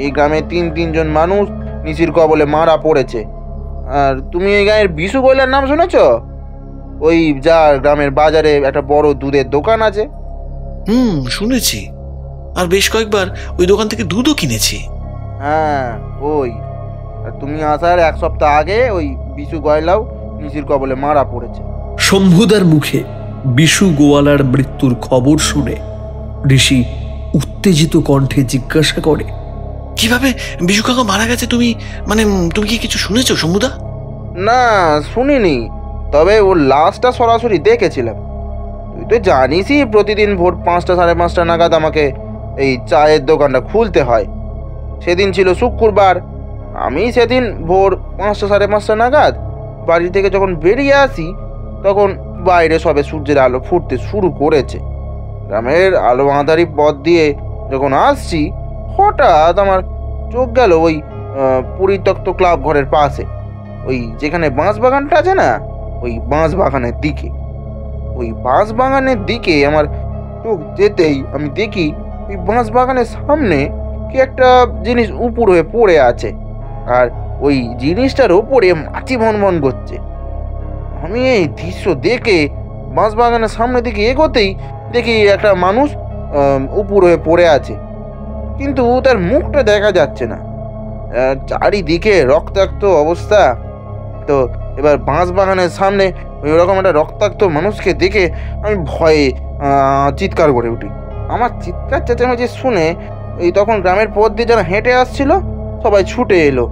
এই গ্রামে 3 জন মানুষ নিশির কবলে মারা পড়েছে। আর তুমি এই গায়ের বিশু গোয়েলার নাম শুনেছ? ওই যার গ্রামের বাজারে একটা বড় দুধের দোকান আছে। শুনেছি, আর বেশ কয়েকবার ওই দোকান থেকে দুধও কিনেছি। হ্যাঁ ওই, আর তুমি আসার 1 সপ্তাহ আগে ওই বিশু গোয়েলাও নিশির কবলে মারা পড়েছে। শম্ভুদার মুখে বিশু গোয়ালার মৃত্যুর খবর শুনে ঋষি উত্তেজিত কণ্ঠে জিজ্ঞাসা করে, কিভাবে বিশু কাকা মারা গেছে? তুমি কি কিছু শুনেছো শম্ভুদা? না শুনিনি, তবে ওর লাশটা সরাসরি দেখেছিলাম। তুই তো জানিসই প্রতিদিন ভোর 5টা 5:30 নাগাদ আমাকে এই চায়ের দোকানটা খুলতে হয়। সেদিন ছিল শুক্রবার। আমি সেদিন ভোর 5টা 5:30 নাগাদ বাড়ি থেকে যখন বেরিয়ে আসি, তখন বাইরে সবে সূর্যের আলো ফুটতে শুরু করেছে। গ্রামের আলো আঁধারি পথ দিয়ে যখন আসছি, হঠাৎ আমার চোখ গেল ওই পরিত্যক্ত ক্লাব ঘরের পাশে, ওই যেখানে বাঁশ বাগানটা আছে না, ওই বাঁশ বাগানের দিকে। ওই বাঁশ বাগানের দিকে আমার চোখ যেতেই আমি দেখি ওই বাঁশ বাগানের সামনে কি একটা জিনিস উপর হয়ে পড়ে আছে, আর ওই জিনিসটার ওপরে মাছি ভনভন করছে। আমি এই দৃশ্য দেখে বাঁশ বাগানের সামনের দিকে এগোতেই দেখি একটা মানুষ উপর হয়ে পড়ে আছে, কিন্তু তার মুখটা দেখা যাচ্ছে না। চারিদিকে রক্তাক্ত অবস্থা। তো এবার বাঁশ বাগানের সামনে ওই রকম একটা রক্তাক্ত মানুষকে দেখে আমি ভয়ে চিৎকার করে উঠি। আমার চিৎকার চেঁচামেচি শুনে এই তখন গ্রামের পথ দিয়ে যারা হেঁটে আসছিল সবাই ছুটে এলো।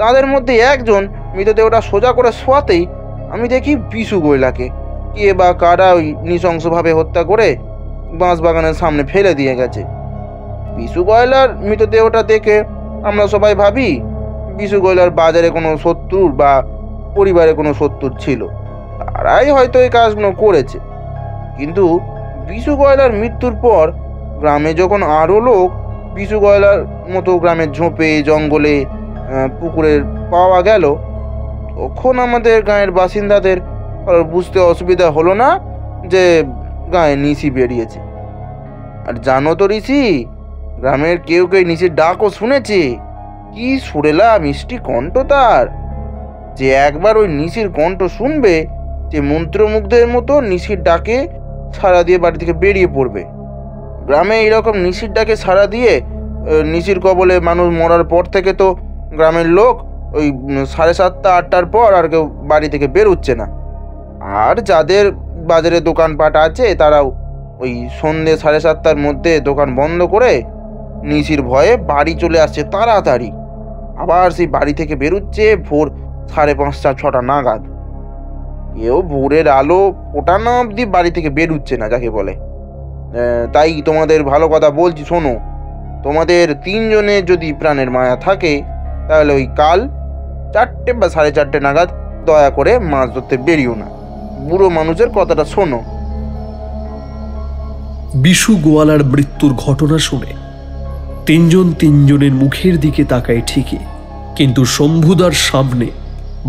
তাদের মধ্যে একজন মৃতদেহটা সোজা করে শোয়াতেই আমি দেখি বিশু গোয়েলাকে কে বা কারা ওই নৃশংসভাবে হত্যা করে বাঁশ বাগানের সামনে ফেলে দিয়ে গেছে। বিশু গোয়েলার মৃতদেহটা দেখে আমরা সবাই ভাবি বিশু গোয়েলার বাজারে কোনো শত্রুর বা পরিবারে কোনো শত্রুর ছিল, তারাই হয়তো এই কাজগুলো করেছে। কিন্তু বিশু গোয়েলার মৃত্যুর পর গ্রামে যখন আরও লোক বিশু গোয়েলার মতো গ্রামের ঝোপে জঙ্গলে পুকুরে পাওয়া গেল, তখন আমাদের গাঁয়ের বাসিন্দাদের বুঝতে অসুবিধা হলো না যে গায়ে নিশি বেরিয়েছে। আর জানো তো ঋষি, গ্রামের কেউ কেউ নিশির ডাকও শুনেছে। কি সুরেলা মিষ্টি কণ্ঠ তার, যে একবার ওই নিশির কণ্ঠ শুনবে যে মন্ত্রমুগ্ধের মতো নিশির ডাকে সাড়া দিয়ে বাড়ি থেকে বেরিয়ে পড়বে। গ্রামে এইরকম নিশির ডাকে সাড়া দিয়ে নিশির কবলে মানুষ মরার পর থেকে তো গ্রামের লোক ওই 7:30 8টার পর আর কেউ বাড়ি থেকে বেরোচ্ছে না। আর যাদের বাজারে দোকানপাট আছে তারাও ওই সন্ধ্যে 7:30টার মধ্যে দোকান বন্ধ করে নিশির ভয়ে বাড়ি চলে আসছে তাড়াতাড়ি। আবার সেই বাড়ি থেকে বেরোচ্ছে ভোর 5:30 6টা নাগাদ। কেউ ভোরের আলো ফোটানো অবধি বাড়ি থেকে বেরোচ্ছে না যাকে বলে। তাই তোমাদের ভালো কথা বলছি, শোনো, তোমাদের 3 জনের যদি প্রাণের মায়া থাকে তাহলে ওই কাল 4টে বা 4:30 নাগাদ দয়া করে মাছ ধরতে বেরিও না। বুড়ো মানুষের কথাটা শোনো। বিশু গোয়ালার মৃত্যুর ঘটনা শুনে 3 জন 3 জনের মুখের দিকে তাকায় ঠিকই, কিন্তু শম্ভুদার সামনে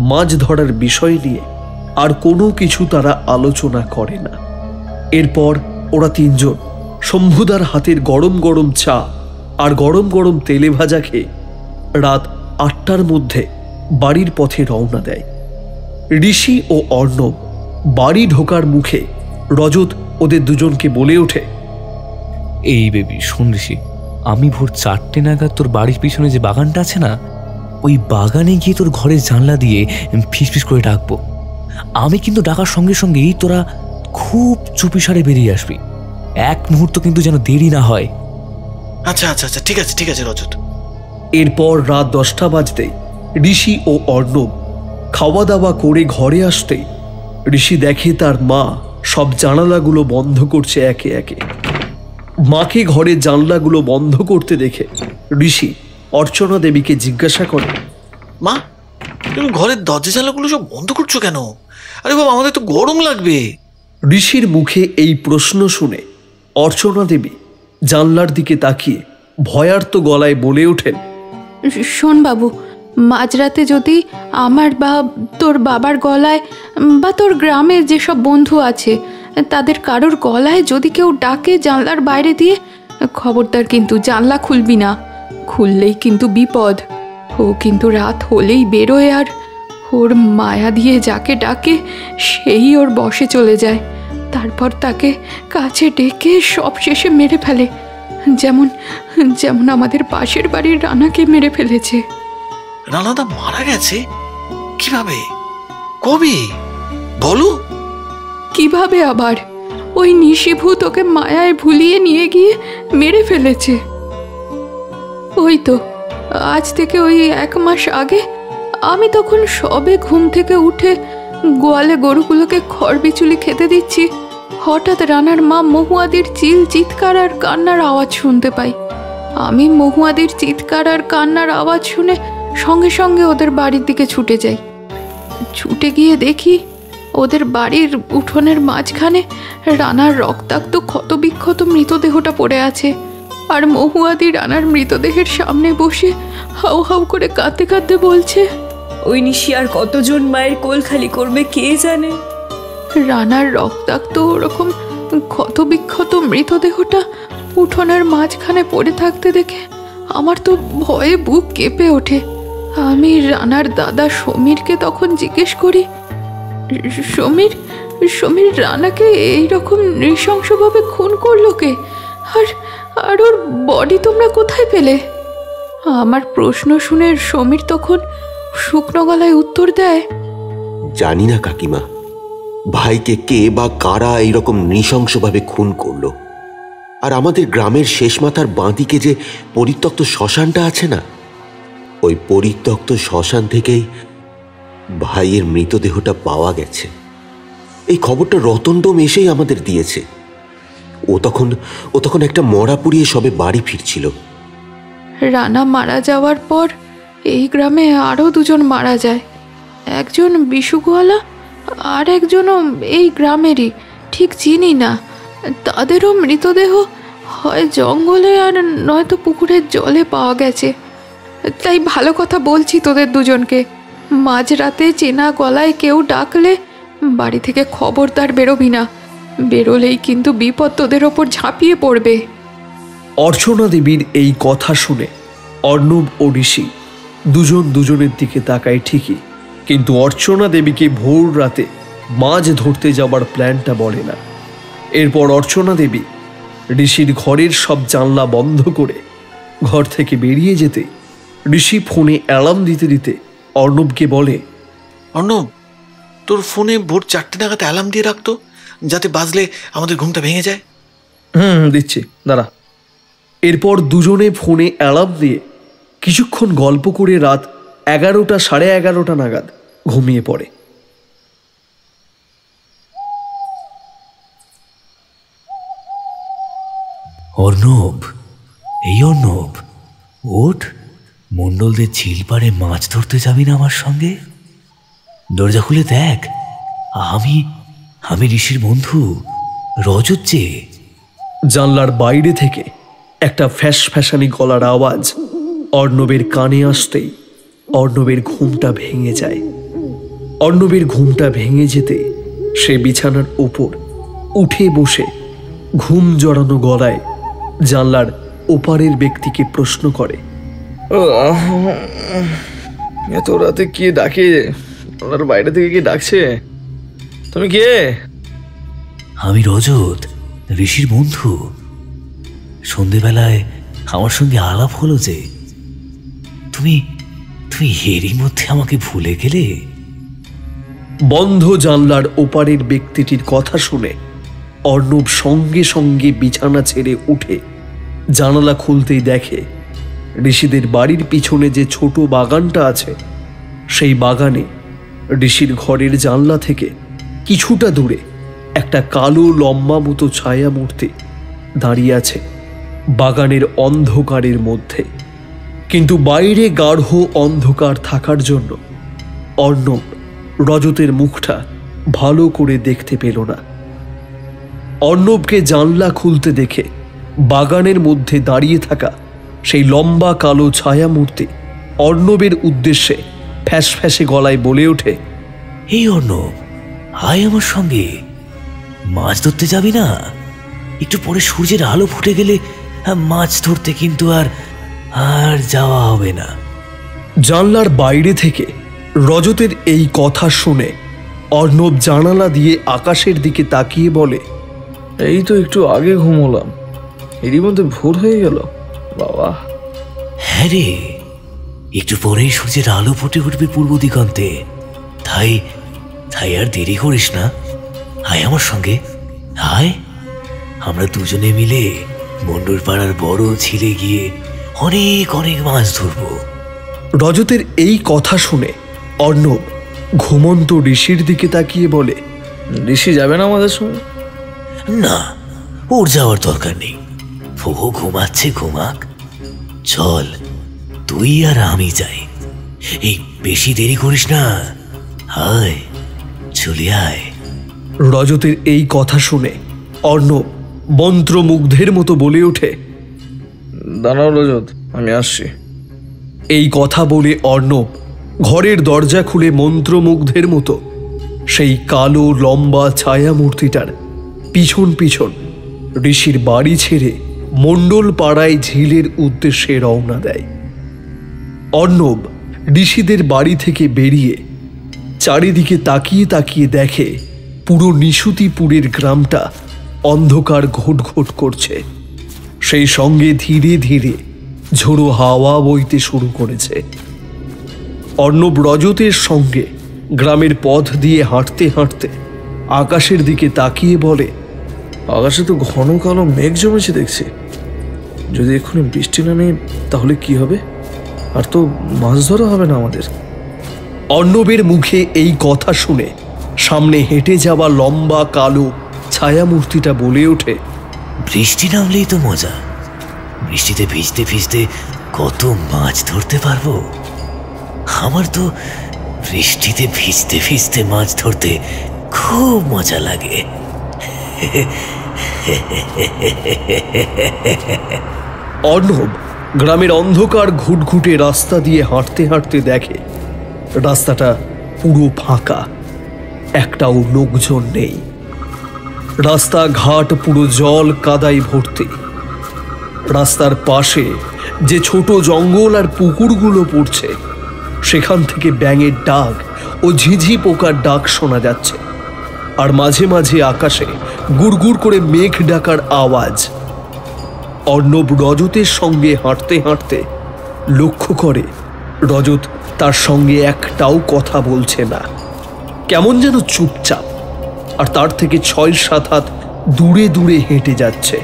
মাছ ধরার বিষয় নিয়ে আর কোনো কিছু তারা আলোচনা করে না। এরপর ওরা 3 জন শম্ভুদার হাতের গরম গরম চা আর গরম গরম তেলে ভাজা খেয়ে রাত 8টার মধ্যে বাড়ির পথে রওনা দেয়। ঋষি ও অর্ণব বাড়ি ঢোকার মুখে রজত ওদের দুজনকে বলে ওঠে, এই বেবি শোন ঋষি, আমি ভোর 4টে নাগাদ তোর বাড়ির পিছনে যে বাগানটা আছে না, ওই বাগানে গিয়ে তোর ঘরের জানলা দিয়ে ফিস ফিস করে ডাকবো। আমি কিন্তু ডাকার সঙ্গে সঙ্গেই তোরা খুব চুপিসারে বেরিয়ে আসবি। 1 মুহূর্ত কিন্তু যেন দেরি না হয়। আচ্ছা আচ্ছা আচ্ছা, ঠিক আছে ঠিক আছে রজত। এরপর রাত 10টা বাজতেই ঋষি ও অর্ণব খাওয়া দাওয়া করে ঘরে আসতেই ঋষি দেখে তার মা সব জানালাগুলো বন্ধ করছে একে একে। মাকে ঘরের জানলাগুলো বন্ধ করতে দেখে ঋষি অর্চনা দেবীকে জিজ্ঞাসা করে, মা, তুমি ঘরের দরজা জানলাগুলো সব বন্ধ করছো কেন? আরে বাবা, আমাদের তো গরম লাগবে। ঋষির মুখে এই প্রশ্ন শুনে অর্চনা দেবী জানলার দিকে তাকিয়ে ভয়ার্ত গলায় বলে ওঠেন, শোন বাবু, মাঝরাতে যদি আমার বা তোর বাবার গলায় বা তোর গ্রামের যেসব বন্ধু আছে তাদের কারোর গলায় যদি কেউ ডাকে জানলার বাইরে দিয়ে, খবরদার কিন্তু জানলা খুলবি না। খুললেই কিন্তু বিপদ। ও কিন্তু রাত হলেই বেরোয়, আর ওর মায়া দিয়ে যাকে ডাকে সেই ওর বশে চলে যায়। তারপর তাকে কাছে ডেকে সব শেষে মেরে ফেলে, যেমন যেমন আমাদের পাশের বাড়ির রানাকে মেরে ফেলেছে। রানাদা মারা গেছে? কিভাবে, কবে বলো? কিভাবে আবার? ওই নিশিভূত ওকে মায়ায় ভুলিয়ে নিয়ে গিয়ে মেরে ফেলেছে। ওই তো আজ থেকে ওই 1 মাস আগে আমি তখন সবে ঘুম থেকে উঠে গোয়ালে গরুগুলোকে খড় বিচুলি খেতে দিচ্ছি, হঠাৎ রানার মা মহুয়াদির চিৎকার আর কান্নার আওয়াজ শুনতে পাই। আমি মহুয়াদির চিৎকার আর কান্নার আওয়াজ শুনে সঙ্গে সঙ্গে ওদের বাড়ির দিকে ছুটে যাই। ছুটে গিয়ে দেখি ওদের বাড়ির উঠোনের মাঝখানে রানার রক্তাক্ত ক্ষতবিক্ষত মৃতদেহটা পড়ে আছে, আর মহুয়াদি রানার মৃতদেহের সামনে বসে হাউ হাউ করে কাঁদতে কাঁদতে বলছে, ওই নিশি আর কতজন মায়ের কোল খালি করবে কে জানে। রানার রক্তাক্ত ওরকম ক্ষতবিক্ষত মৃতদেহটা উঠোনের মাঝখানে পড়ে থাকতে দেখে আমার তো ভয়ে বুক কেঁপে ওঠে। আমি রানার দাদা সমীরকে তখন জিজ্ঞেস করি, সমীর রানাকে এইরকম নৃশংসভাবে খুন করলো কে? আর ওর বডি তোমরা কোথায় পেলে? আমার প্রশ্ন শুনে সমীর তখন শুকনো গলায় উত্তর দেয়, জানি না কাকিমা, ভাইকে কে বা কারা এইরকম নৃশংসভাবে খুন করলো। আর আমাদের গ্রামের শেষ মাথার বাঁদিকে যে পরিত্যক্ত শ্মশানটা আছে না, ওই পরিত্যক্ত শ্মশান থেকেই ভাইয়ের মৃতদেহটা পাওয়া গেছে। এই খবরটা রতনডোম এসেই আমাদের দিয়েছে। ও তখন একটা মরা পুড়িয়ে সবে বাড়ি ফিরছিল। রানা মারা যাওয়ার পর এই গ্রামে আরও 2 জন মারা যায়। একজন বিশু গোয়ালা আর একজনও এই গ্রামেরই, ঠিক চিনি না। তাদেরও মৃতদেহ হয় জঙ্গলে আর নয়তো পুকুরের জলে পাওয়া গেছে। তাই ভালো কথা বলছি তোদের দুজনকে, মাঝরাতে চেনা গলায় কেউ ডাকলে বাড়ি থেকে খবরদার বেরোবি না। বেরোলেই কিন্তু বিপদ তোদের ওপর ঝাঁপিয়ে পড়বে। অর্চনা দেবীর এই কথা শুনে অর্ণব ও ঋষি দুজনের দিকে তাকায় ঠিকই, কিন্তু অর্চনা দেবীকে ভোর রাতে মাছ ধরতে যাবার প্ল্যানটা বলে না। এরপর অর্চনা দেবী ঋষির ঘরের সব জানলা বন্ধ করে ঘর থেকে বেরিয়ে যেতে ঋষি ফোনে অ্যালার্ম দিতে দিতে অর্ণবকে বলে, অর্ণব, তোর ফোনে ভোর 4টে নাগাদ অ্যালার্ম দিয়ে রাখতো, যাতে বাজলে আমাদের ঘুমটা ভেঙে যায়। দিচ্ছি, দাঁড়া। এরপর দুজনে ফোনে অ্যালার্ম দিয়ে কিছুক্ষণ গল্প করে রাত 11টা, 11:30 নাগাদ ঘুমিয়ে পড়ে। অর্ণব, এই অর্ণব, ওঠ, মণ্ডলদের ঝিলপাড়ে মাছ ধরতে যাবি না আমার সঙ্গে? দরজা খুলে দেখ, আমি ঋষির বন্ধু রজত যে। জানলার বাইরে থেকে একটা ফ্যাস ফ্যাসানি গলার আওয়াজ অর্ণবের কানে আসতেই অর্ণবের ঘুমটা ভেঙে যায়। অর্ণবের ঘুমটা ভেঙে যেতে সে বিছানার উপর উঠে বসে ঘুম জড়ানো গলায় জানলার ওপারের ব্যক্তিকে প্রশ্ন করে, এত রাতে কে ডাকে? ওনার বাইরে থেকে কে ডাকছে? তুমি কে? আমি রজত, ঋষির বন্ধু। সন্ধেবেলায় আমার সঙ্গে আলাপ হলো যে, তুমি এরই মধ্যে আমাকে ভুলে গেলে? বন্ধ জানলার ওপারের ব্যক্তিটির কথা শুনে অর্ণব সঙ্গে সঙ্গে বিছানা ছেড়ে উঠে জানালা খুলতেই দেখে ঋষিদের বাড়ির পিছনে যে ছোট বাগানটা আছে সেই বাগানে ঋষির ঘরের জানলা থেকে কিছুটা দূরে একটা কালো লম্বা মতো ছায়া মূর্তি দাঁড়িয়ে আছে বাগানের অন্ধকারের মধ্যে। কিন্তু বাইরে গাঢ় অন্ধকার থাকার জন্য অর্ণব রজতের মুখটা ভালো করে দেখতে পেল না। অর্ণবকে জানলা খুলতে দেখে বাগানের মধ্যে দাঁড়িয়ে থাকা সেই লম্বা কালো ছায়া মূর্তি অর্ণবের উদ্দেশ্যে ফ্যাস ফ্যাসে গলায় বলে ওঠে, এই অর্ণব, আয় আমার সঙ্গে, মাছ ধরতে যাবি না? একটু পরে সূর্যের আলো ফুটে গেলে মাছ ধরতে কিন্তু আর যাওয়া হবে না। জানলার বাইরে থেকে রজতের এই কথা শুনে অর্ণব জানালা দিয়ে আকাশের দিকে তাকিয়ে বলে, এই তো একটু আগে ঘুমোলাম, এরই মধ্যে ভোর হয়ে গেল। বাবা, হ্যাঁ রে, একটু পরেই সূর্যের আলো ফুটে উঠবে পূর্ব দিগন্তে। তাই আর দেরি করিস না, আয় আমার সঙ্গে, আয়। আমরা দুজনে মিলে মন্ডল পাড়ার বড় ঝিলে গিয়ে অনেক অনেক মাছ ধরবো। রজতের এই কথা শুনে অর্ণব ঘুমন্ত ঋষির দিকে তাকিয়ে বলে, ঋষি যাবে না আমাদের সঙ্গে? না, ওর যাওয়ার দরকার নেই, ও ঘুমাচ্ছে, ঘুমাক। চল, তুই আর আমি যাই, এই বেশি দেরি করিস না, আয়, চলে আয়। রজতের এই কথা শুনে অর্ণব মন্ত্রমুগ্ধের মতো বলে ওঠে, দাঁড়াও রজত, আমি আসছি। এই কথা বলে অর্ণব ঘরের দরজা খুলে মন্ত্রমুগ্ধের মতো সেই কালো লম্বা ছায়া মূর্তিটার পিছন পিছন ঋষির বাড়ি ছেড়ে মণ্ডল পাড়ায় ঝিলের উদ্দেশ্যে রওনা দেয়। অর্ণব ঋষিদের বাড়ি থেকে বেরিয়ে চারিদিকে তাকিয়ে তাকিয়ে দেখে পুরো নিশুতিপুরের গ্রামটা অন্ধকার ঘোটঘোট করছে। সেই সঙ্গে ধীরে ধীরে ঝোড়ো হাওয়া বইতে শুরু করেছে। অর্ণব রজতের সঙ্গে গ্রামের পথ দিয়ে হাঁটতে হাঁটতে আকাশের দিকে তাকিয়ে বলে, আকাশে তো ঘন কালো মেঘ জমেছে দেখছি, যদি এক্ষুনি বৃষ্টি নামে তাহলে কি হবে? আর তো মাছ ধরা হবে না আমাদের। অর্ণবের মুখে এই কথা শুনে সামনে হেঁটে যাওয়া লম্বা কালো ছায়া মূর্তিটা বলে ওঠে, বৃষ্টি নামলেই তো মজা, বৃষ্টিতে ভিজতে ভিজতে কত মাছ ধরতে পারবো। আমার তো বৃষ্টিতে ভিজতে ভিজতে মাছ ধরতে খুব মজা লাগে। অর্ণব গ্রামের অন্ধকার ঘুটঘুটে রাস্তা দিয়ে হাঁটতে হাঁটতে দেখে রাস্তাটা পুরো ফাঁকা, একটাও লোকজন নেই। রাস্তাঘাট পুরো জল কাদায় ভর্তি। রাস্তার পাশে যে ছোট জঙ্গল আর পুকুরগুলো পড়ছে সেখান থেকে ব্যাঙের ডাক ও ঝিঝি পোকার ডাক শোনা যাচ্ছে, আর মাঝে মাঝে আকাশে গুড়গুড় করে মেঘ ডাকার আওয়াজ। অর্ণব রজতের সঙ্গে হাঁটতে হাঁটতে লক্ষ্য করে রজত তার সঙ্গে একটাও কথা বলছে না, কেমন যেন চুপচাপ, আর তার থেকে 6-7 হাত দূরে দূরে হেঁটে যাচ্ছে।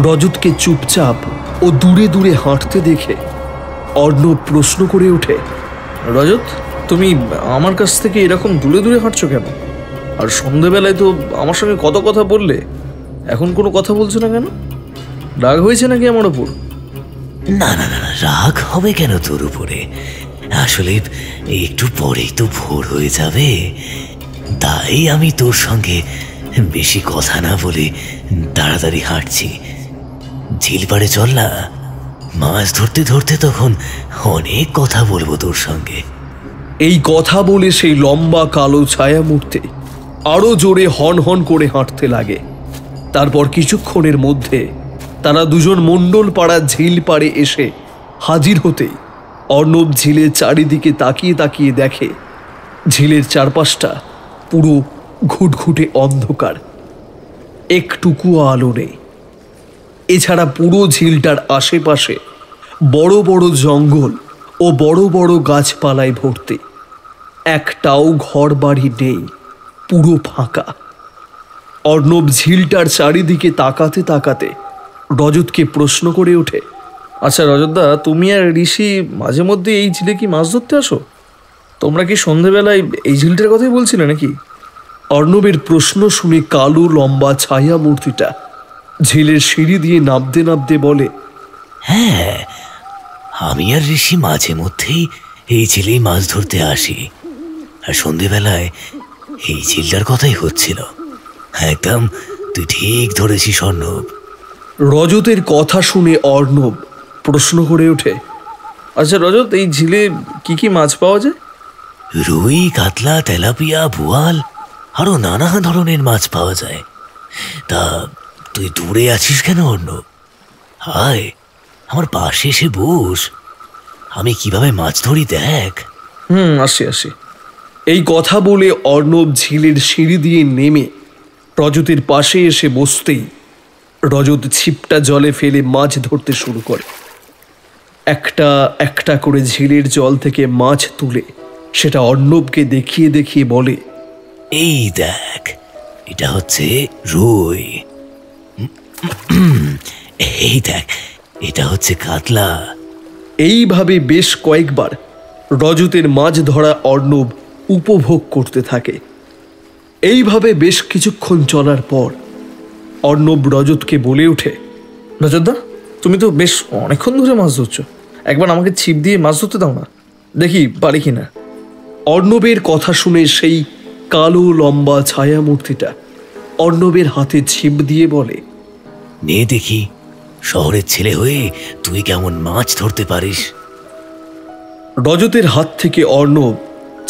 রজতকে চুপচাপ ও দূরে দূরে হাঁটতে দেখে অর্ণব প্রশ্ন করে ওঠে, রজত, তুমি আমার কাছ থেকে এরকম দূরে দূরে হাঁটছো কেন? আর সন্ধেবেলায় তো আমার সঙ্গে কত কথা বললে, এখন কোনো কথা বলছো না কেন? রাগ হয়েছে নাকি আমার ওপর? না না না, রাগ হবে কেন তোর উপরে? আসলে একটু পরেই তো ভোর হয়ে যাবে, তাই আমি তোর সঙ্গে বেশি কথা না বলে তাড়াতাড়ি হাঁটছি। ঝিল পাড়ে চল না, মাছ ধরতে ধরতে তখন অনেক কথা বলবো তোর সঙ্গে। এই কথা বলে সেই লম্বা কালো ছায়া মূর্তি আরো জোরে হন হন করে হাঁটতে লাগে। তারপর কিছুক্ষণের মধ্যে তারা দুজন মণ্ডল পাড়া ঝিল পাড়ে এসে হাজির হতেই অর্ণব ঝিলের চারিদিকে তাকিয়ে তাকিয়ে দেখে ঝিলের চারপাশটা পুরো ঘুটঘুটে অন্ধকার, একটুকুও আলো নেই। এছাড়া পুরো ঝিলটার আশেপাশে বড় বড় জঙ্গল ও বড় বড় গাছপালায় ভর্তি, একটাও ঘর বাড়ি নেই, পুরো ফাঁকা। অর্ণব ঝিলটার চারিদিকে তাকাতে তাকাতে রজতকে প্রশ্ন করে ওঠে, আচ্ছা রজতদা, তুমি আর ঋষি মাঝে মধ্যে এই ঝিলে কি মাছ ধরতে আসো? তোমরা কি সন্ধেবেলায় এই ঝিলটার কথাই বলছিলে নাকি? অর্ণবের প্রশ্ন শুনে কালো লম্বা ছায়া মূর্তিটা ঝিলের সিঁড়ি দিয়ে নামতে নামতে বলে, হ্যাঁ, আমি আর ঋষি মাঝে মধ্যেই এই ঝিলেই মাছ ধরতে আসি, আর সন্ধেবেলায় এই ঝিলটার কথাই হচ্ছিল। একদম তুই ঠিক ধরেছিস অর্ণব। রজতের কথা শুনে অর্ণব প্রশ্ন করে ওঠে, আচ্ছা রজত, এই ঝিলে কি কি মাছ পাওয়া যায়? রুই, কাতলা, তেলাপিয়া, বোয়াল, আরো নানা ধরনের মাছ পাওয়া যায়। তা তুই দূরে আছিস কেন অর্ণব? হায়, আমার পাশে এসে বস, আমি কিভাবে মাছ ধরি দেখ। আসি আসি। এই কথা বলে অর্ণব ঝিলের সিঁড়ি দিয়ে নেমে রজতের পাশে এসে বসতেই রজত ছিপটা জলে ফেলে মাছ ধরতে শুরু করে। একটা একটা করে ঝিলের জল থেকে মাছ তুলে সেটা অর্ণবকে দেখিয়ে দেখিয়ে বলে, এই দেখ, এটা হচ্ছে রুই, এই দেখ, এটা হচ্ছে কাতলা। এইভাবে বেশ কয়েকবার রজতের মাছ ধরা অর্ণব উপভোগ করতে থাকে। এইভাবে বেশ কিছুক্ষণ চলার পর অর্ণব রজতকে বলে ওঠে, রজতদা, তুমি তো বেশ অনেকক্ষণ ধরে মাছ ধরছো, একবার আমাকে ছিপ দিয়ে মাছ ধরতে দাও না, দেখি পারি কিনা। অর্ণবের কথা শুনে সেই কালো লম্বা ছায়া মূর্তিটা অর্ণবের হাতে ছিপ দিয়ে বলে, নে দেখি, শহরের ছেলে হয়ে তুই কেমন মাছ ধরতে পারিস। রজতের হাত থেকে অর্ণব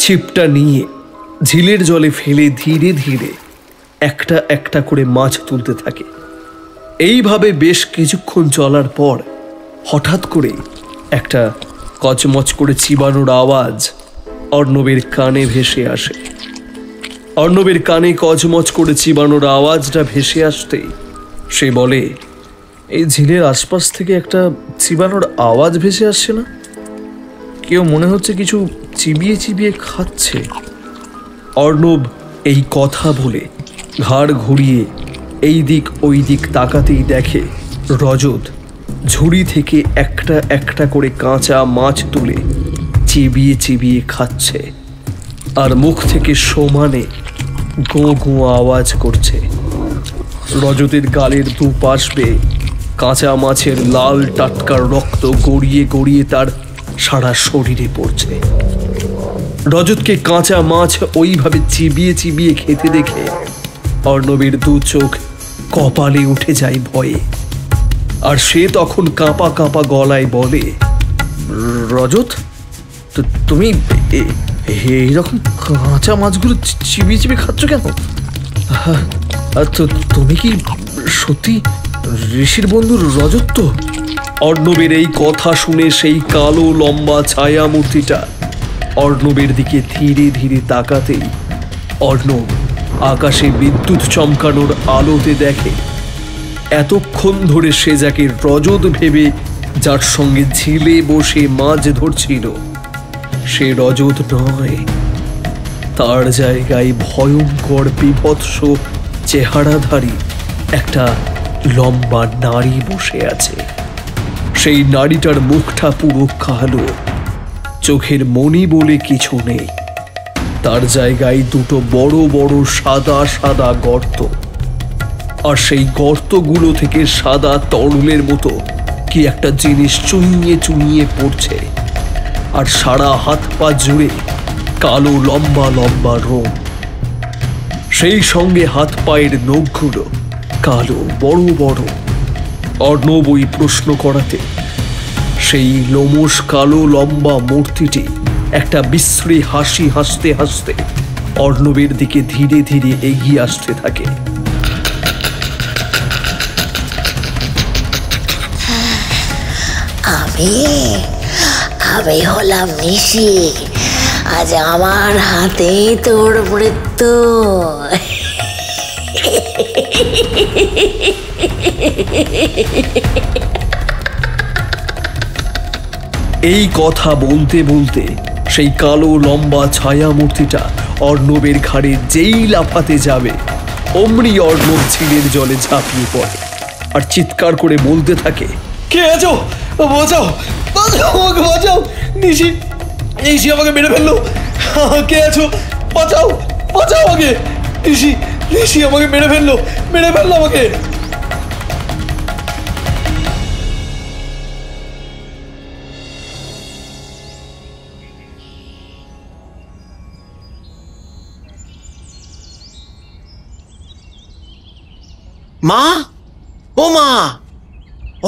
ছিপটা নিয়ে ঝিলের জলে ফেলে ধীরে ধীরে একটা একটা করে মাছ তুলতে থাকে। এইভাবে বেশ কিছুক্ষণ চলার পর হঠাৎ করে একটা কচমচ করে চিবানোর আওয়াজ অর্ণবের কানে ভেসে আসে। অর্ণবের কানে কচমচ করে চিবানোর আওয়াজটা ভেসে আসতেই সে বলে, এই ঝিলের আশপাশ থেকে একটা চিবানোর আওয়াজ ভেসে আসছে না? কেউ মনে হচ্ছে কিছু চিবিয়ে চিবিয়ে খাচ্ছে। অর্ণব এই কথা বলে ঘাড় ঘুরিয়ে এই দিক ওই দিক তাকাতেই দেখে রজত ঝুড়ি থেকে একটা একটা করে কাঁচা মাছ তুলে চিবিয়ে চিবিয়ে খাচ্ছে, আর মুখ থেকে সমানে গো গো আওয়াজ করছে। রজতের গালের দুপাশ বেয়ে কাঁচা মাছের লাল টাটকা রক্ত গড়িয়ে গড়িয়ে তার সারা শরীরে পড়ছে। রজতকে কাঁচা মাছ ওইভাবে চিবিয়ে চিবিয়ে খেতে দেখে অর্ণবের দু চোখ কপালে উঠে যায় ভয়ে, আর সে তখন কাঁপা কাঁপা গলায় বলে, রজত, তুমি এইরকম কাঁচা মাছগুলো চিবিয়ে চিবিয়ে খাচ্ছ কেন? তুমি কি সত্যি ঋষির বন্ধু রজত তো? অর্ণবের এই কথা শুনে সেই কালো লম্বা ছায়া মূর্তিটা অর্ণবের দিকে ধীরে ধীরে তাকাতেই অর্ণব আকাশে বিদ্যুৎ চমকানোর আলোতে দেখে এতক্ষণ ধরে সে যাকে রজত ভেবে যার সঙ্গে ঝিলে বসে মাছ ধরছিল সে রজত নয়, তার জায়গায় ভয়ঙ্কর বিভৎস চেহারাধারী একটা লম্বা নারী বসে আছে। সেই নারীটার মুখটা পুরো কালো, চোখের মণি বলে কিছু নেই। তার জায়গায় দুটো বড় বড় সাদা সাদা গর্ত, আর সেই গর্তগুলো থেকে সাদা তরলের মতো কি একটা জিনিস চুইয়ে চুইয়ে পড়ছে। আর সারা হাত পা জুড়ে কালো লম্বা লম্বা রোম, সেই সঙ্গে হাত পায়ের নখগুলো কালো বড় বড়। অর্ণব ওই প্রশ্ন করাতে সেই লোমশ কালো লম্বা মূর্তিটি একটা বিশ্রী হাসি হাসতে হাসতে অর্ণবের দিকে ধীরে ধীরে এগিয়ে আসতে থাকে। আমি হলাম নিশি, আজ আমার হাতে তোর মৃত্যু। এই কথা বলতে বলতে সেই কালো লম্বা ছায়া মূর্তিটা অর্ণবের ঘাড়ে যেই লাফাতে যাবে, অমনি অর্ণব ঝিলের জলে ঝাঁপিয়ে পড়ে আর চিৎকার করে বলতে থাকে, কে আছো? বাঁচাও, বাঁচাও, আমাকে বাঁচাও! নিশি, নিশি আমাকে মেরে ফেললো! কে আছো? বাঁচাও, বাঁচাও আমাকে! নিশি, নিশি আমাকে মেরে ফেললো, মেরে ফেললো আমাকে! মা, ও মা,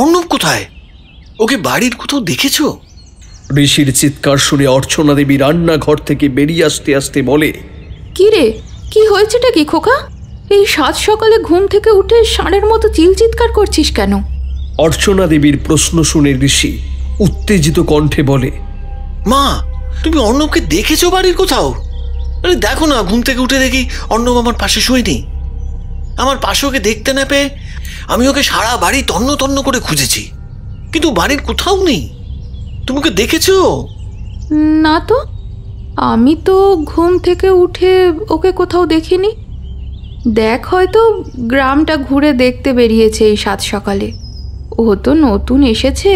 অর্ণব কোথায়? ওকে বাড়ির কোথাও দেখেছো? ঋষির চিৎকার শুনে অর্চনা দেবী রান্নাঘর থেকে বেরিয়ে আসতে আসতে বলে, কি রে, কি হয়েছেটা কি খোকা? এই সাত সকালে ঘুম থেকে উঠে ষাঁড়ের মতো চিৎকার করছিস কেন? অর্চনা দেবীর প্রশ্ন শুনে ঋষি উত্তেজিত কণ্ঠে বলে, মা, তুমি অর্ণবকে দেখেছো বাড়ির কোথাও? আরে দেখো না, ঘুম থেকে উঠে দেখি অর্ণব আমার পাশে শুয়ে নেই। আমার পাশে ওকে দেখতে না পেয়ে আমি ওকে সারা বাড়ি তন্ন তন্ন করে খুঁজেছি, কিন্তু বাড়ির কোথাও নেই। তুমি ওকে দেখেছো? না তো, আমি তো ঘুম থেকে উঠে ওকে কোথাও দেখিনি। দেখ, হয়তো গ্রামটা ঘুরে দেখতে বেরিয়েছে এই সাত সকালে। ও তো নতুন এসেছে,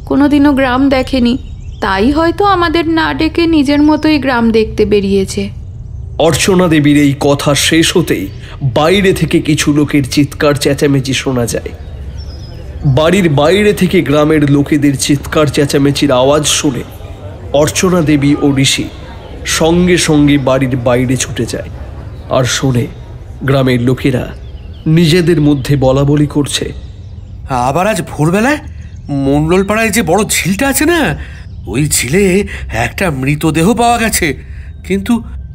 কোনোদিনও গ্রাম দেখেনি, তাই হয়তো আমাদের না ডেকে নিজের মতোই গ্রাম দেখতে বেরিয়েছে। অর্চনা দেবীর এই কথা শেষ হতেই বাইরে থেকে কিছু লোকের চিৎকার চেঁচামেচি শোনা যায়। বাড়ির বাইরে থেকে গ্রামের লোকেদের চিৎকার চেঁচামেচির আওয়াজ শুনে অর্চনা দেবী ও ঋষি সঙ্গে সঙ্গে বাড়ির বাইরে ছুটে যায় আর শোনে গ্রামের লোকেরা নিজেদের মধ্যে বলা বলি করছে, আবার আজ ভোরবেলায় মণ্ডলপাড়ায় যে বড় ঝিলটা আছে না, ওই ঝিলে একটা মৃতদেহ পাওয়া গেছে, কিন্তু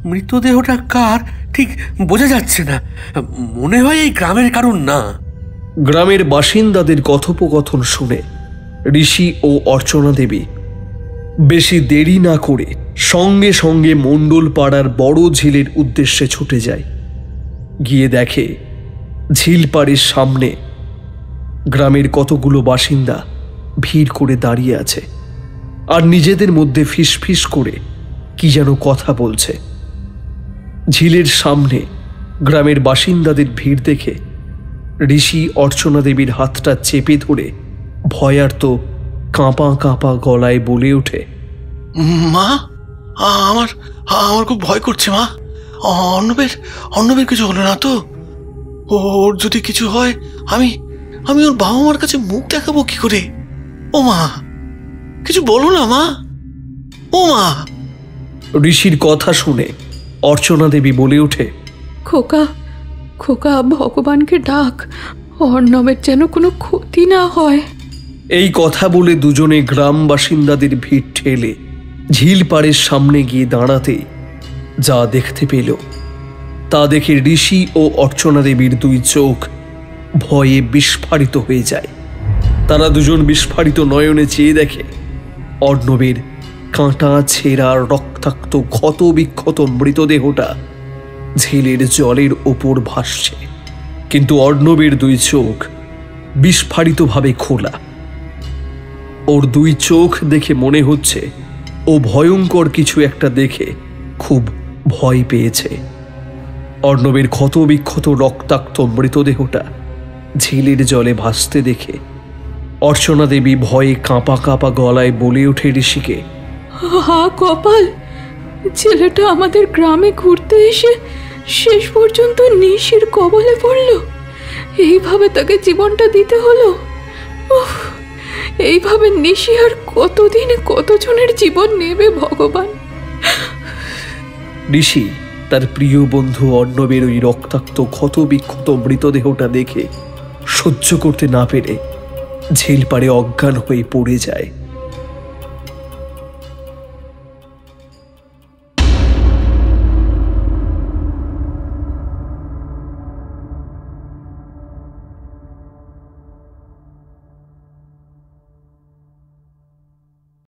মৃতদেহটা কার ঠিক বোঝা যাচ্ছে না। মনে হয় এই গ্রামের কারণ না। গ্রামের বাসিন্দাদের কথোপকথন শুনে ঋষি ও অর্চনা দেবী বেশি দেরি না করে সঙ্গে সঙ্গে মণ্ডলপাড়ার বড় ঝিলের উদ্দেশ্যে ছুটে যায়। গিয়ে দেখে ঝিল পাড়ের সামনে গ্রামের কতগুলো বাসিন্দা ভিড় করে দাঁড়িয়ে আছে আর নিজেদের মধ্যে ফিসফিস করে কি যেন কথা বলছে। ঝিলের সামনে গ্রামের বাসিন্দাদের ভিড় দেখে ঋষি অর্চনা দেবীর হাতটা চেপে ধরে ভয়ার্ত কাঁপা কাঁপা গলায় বলে ওঠে, মা, আমার আমার খুব ভয় করছে মা। অর্ণবের কিছু হলো না তো? ওর যদি কিছু হয় আমি আমি ওর বাবা মার কাছে মুখ দেখাবো কি করে? ও মা, কিছু বলো না মা, ও মা। ঋষির কথা শুনে অর্চনা দেবী বলে ওঠে, খোকা, খোকা, ভগবানকে ডাক, অর্ণবের যেন কোনো ক্ষতি না হয়। এই কথা বলে দুজনে গ্রাম বাসিন্দাদের ভিড় ঠেলে ঝিল পাড়ের সামনে গিয়ে দাঁড়াতে যা দেখতে পেল তা দেখে ঋষি ও অর্চনা দেবীর দুই চোখ ভয়ে বিস্ফারিত হয়ে যায়। তারা দুজন বিস্ফারিত নয়নে চেয়ে দেখে অর্ণবের কাঁটা ছেঁড়া রক্তাক্ত ক্ষত বিক্ষত মৃতদেহটা ঝিলের জলের ওপর ভাসছে, কিন্তু অর্ণবের দুই চোখ বিস্ফারিতভাবে খোলা। ওর দুই চোখ দেখে মনে হচ্ছে ও ভয়ঙ্কর কিছু একটা দেখে খুব ভয় পেয়েছে। অর্ণবের ক্ষত বিক্ষত রক্তাক্ত মৃতদেহটা ঝিলের জলে ভাসতে দেখে অর্চনা দেবী ভয়ে কাঁপা কাঁপা গলায় বলে ওঠে ঋষিকে, হা কপাল, ছেলেটা আমাদের গ্রামে ঘুরতে এসে শেষ পর্যন্ত নিশির কবলে পড়ল। এইভাবে তাকে জীবনটা দিতে হলো। উফ, এইভাবে নিশি আর কতদিন কতজনের জীবন নেবে ভগবান। ঋষি তার প্রিয় বন্ধু অর্ণবের ওই রক্তাক্ত ক্ষত বিক্ষত মৃতদেহটা দেখে সহ্য করতে না পেরে ঝিল পাড়ে অজ্ঞান হয়ে পড়ে যায়।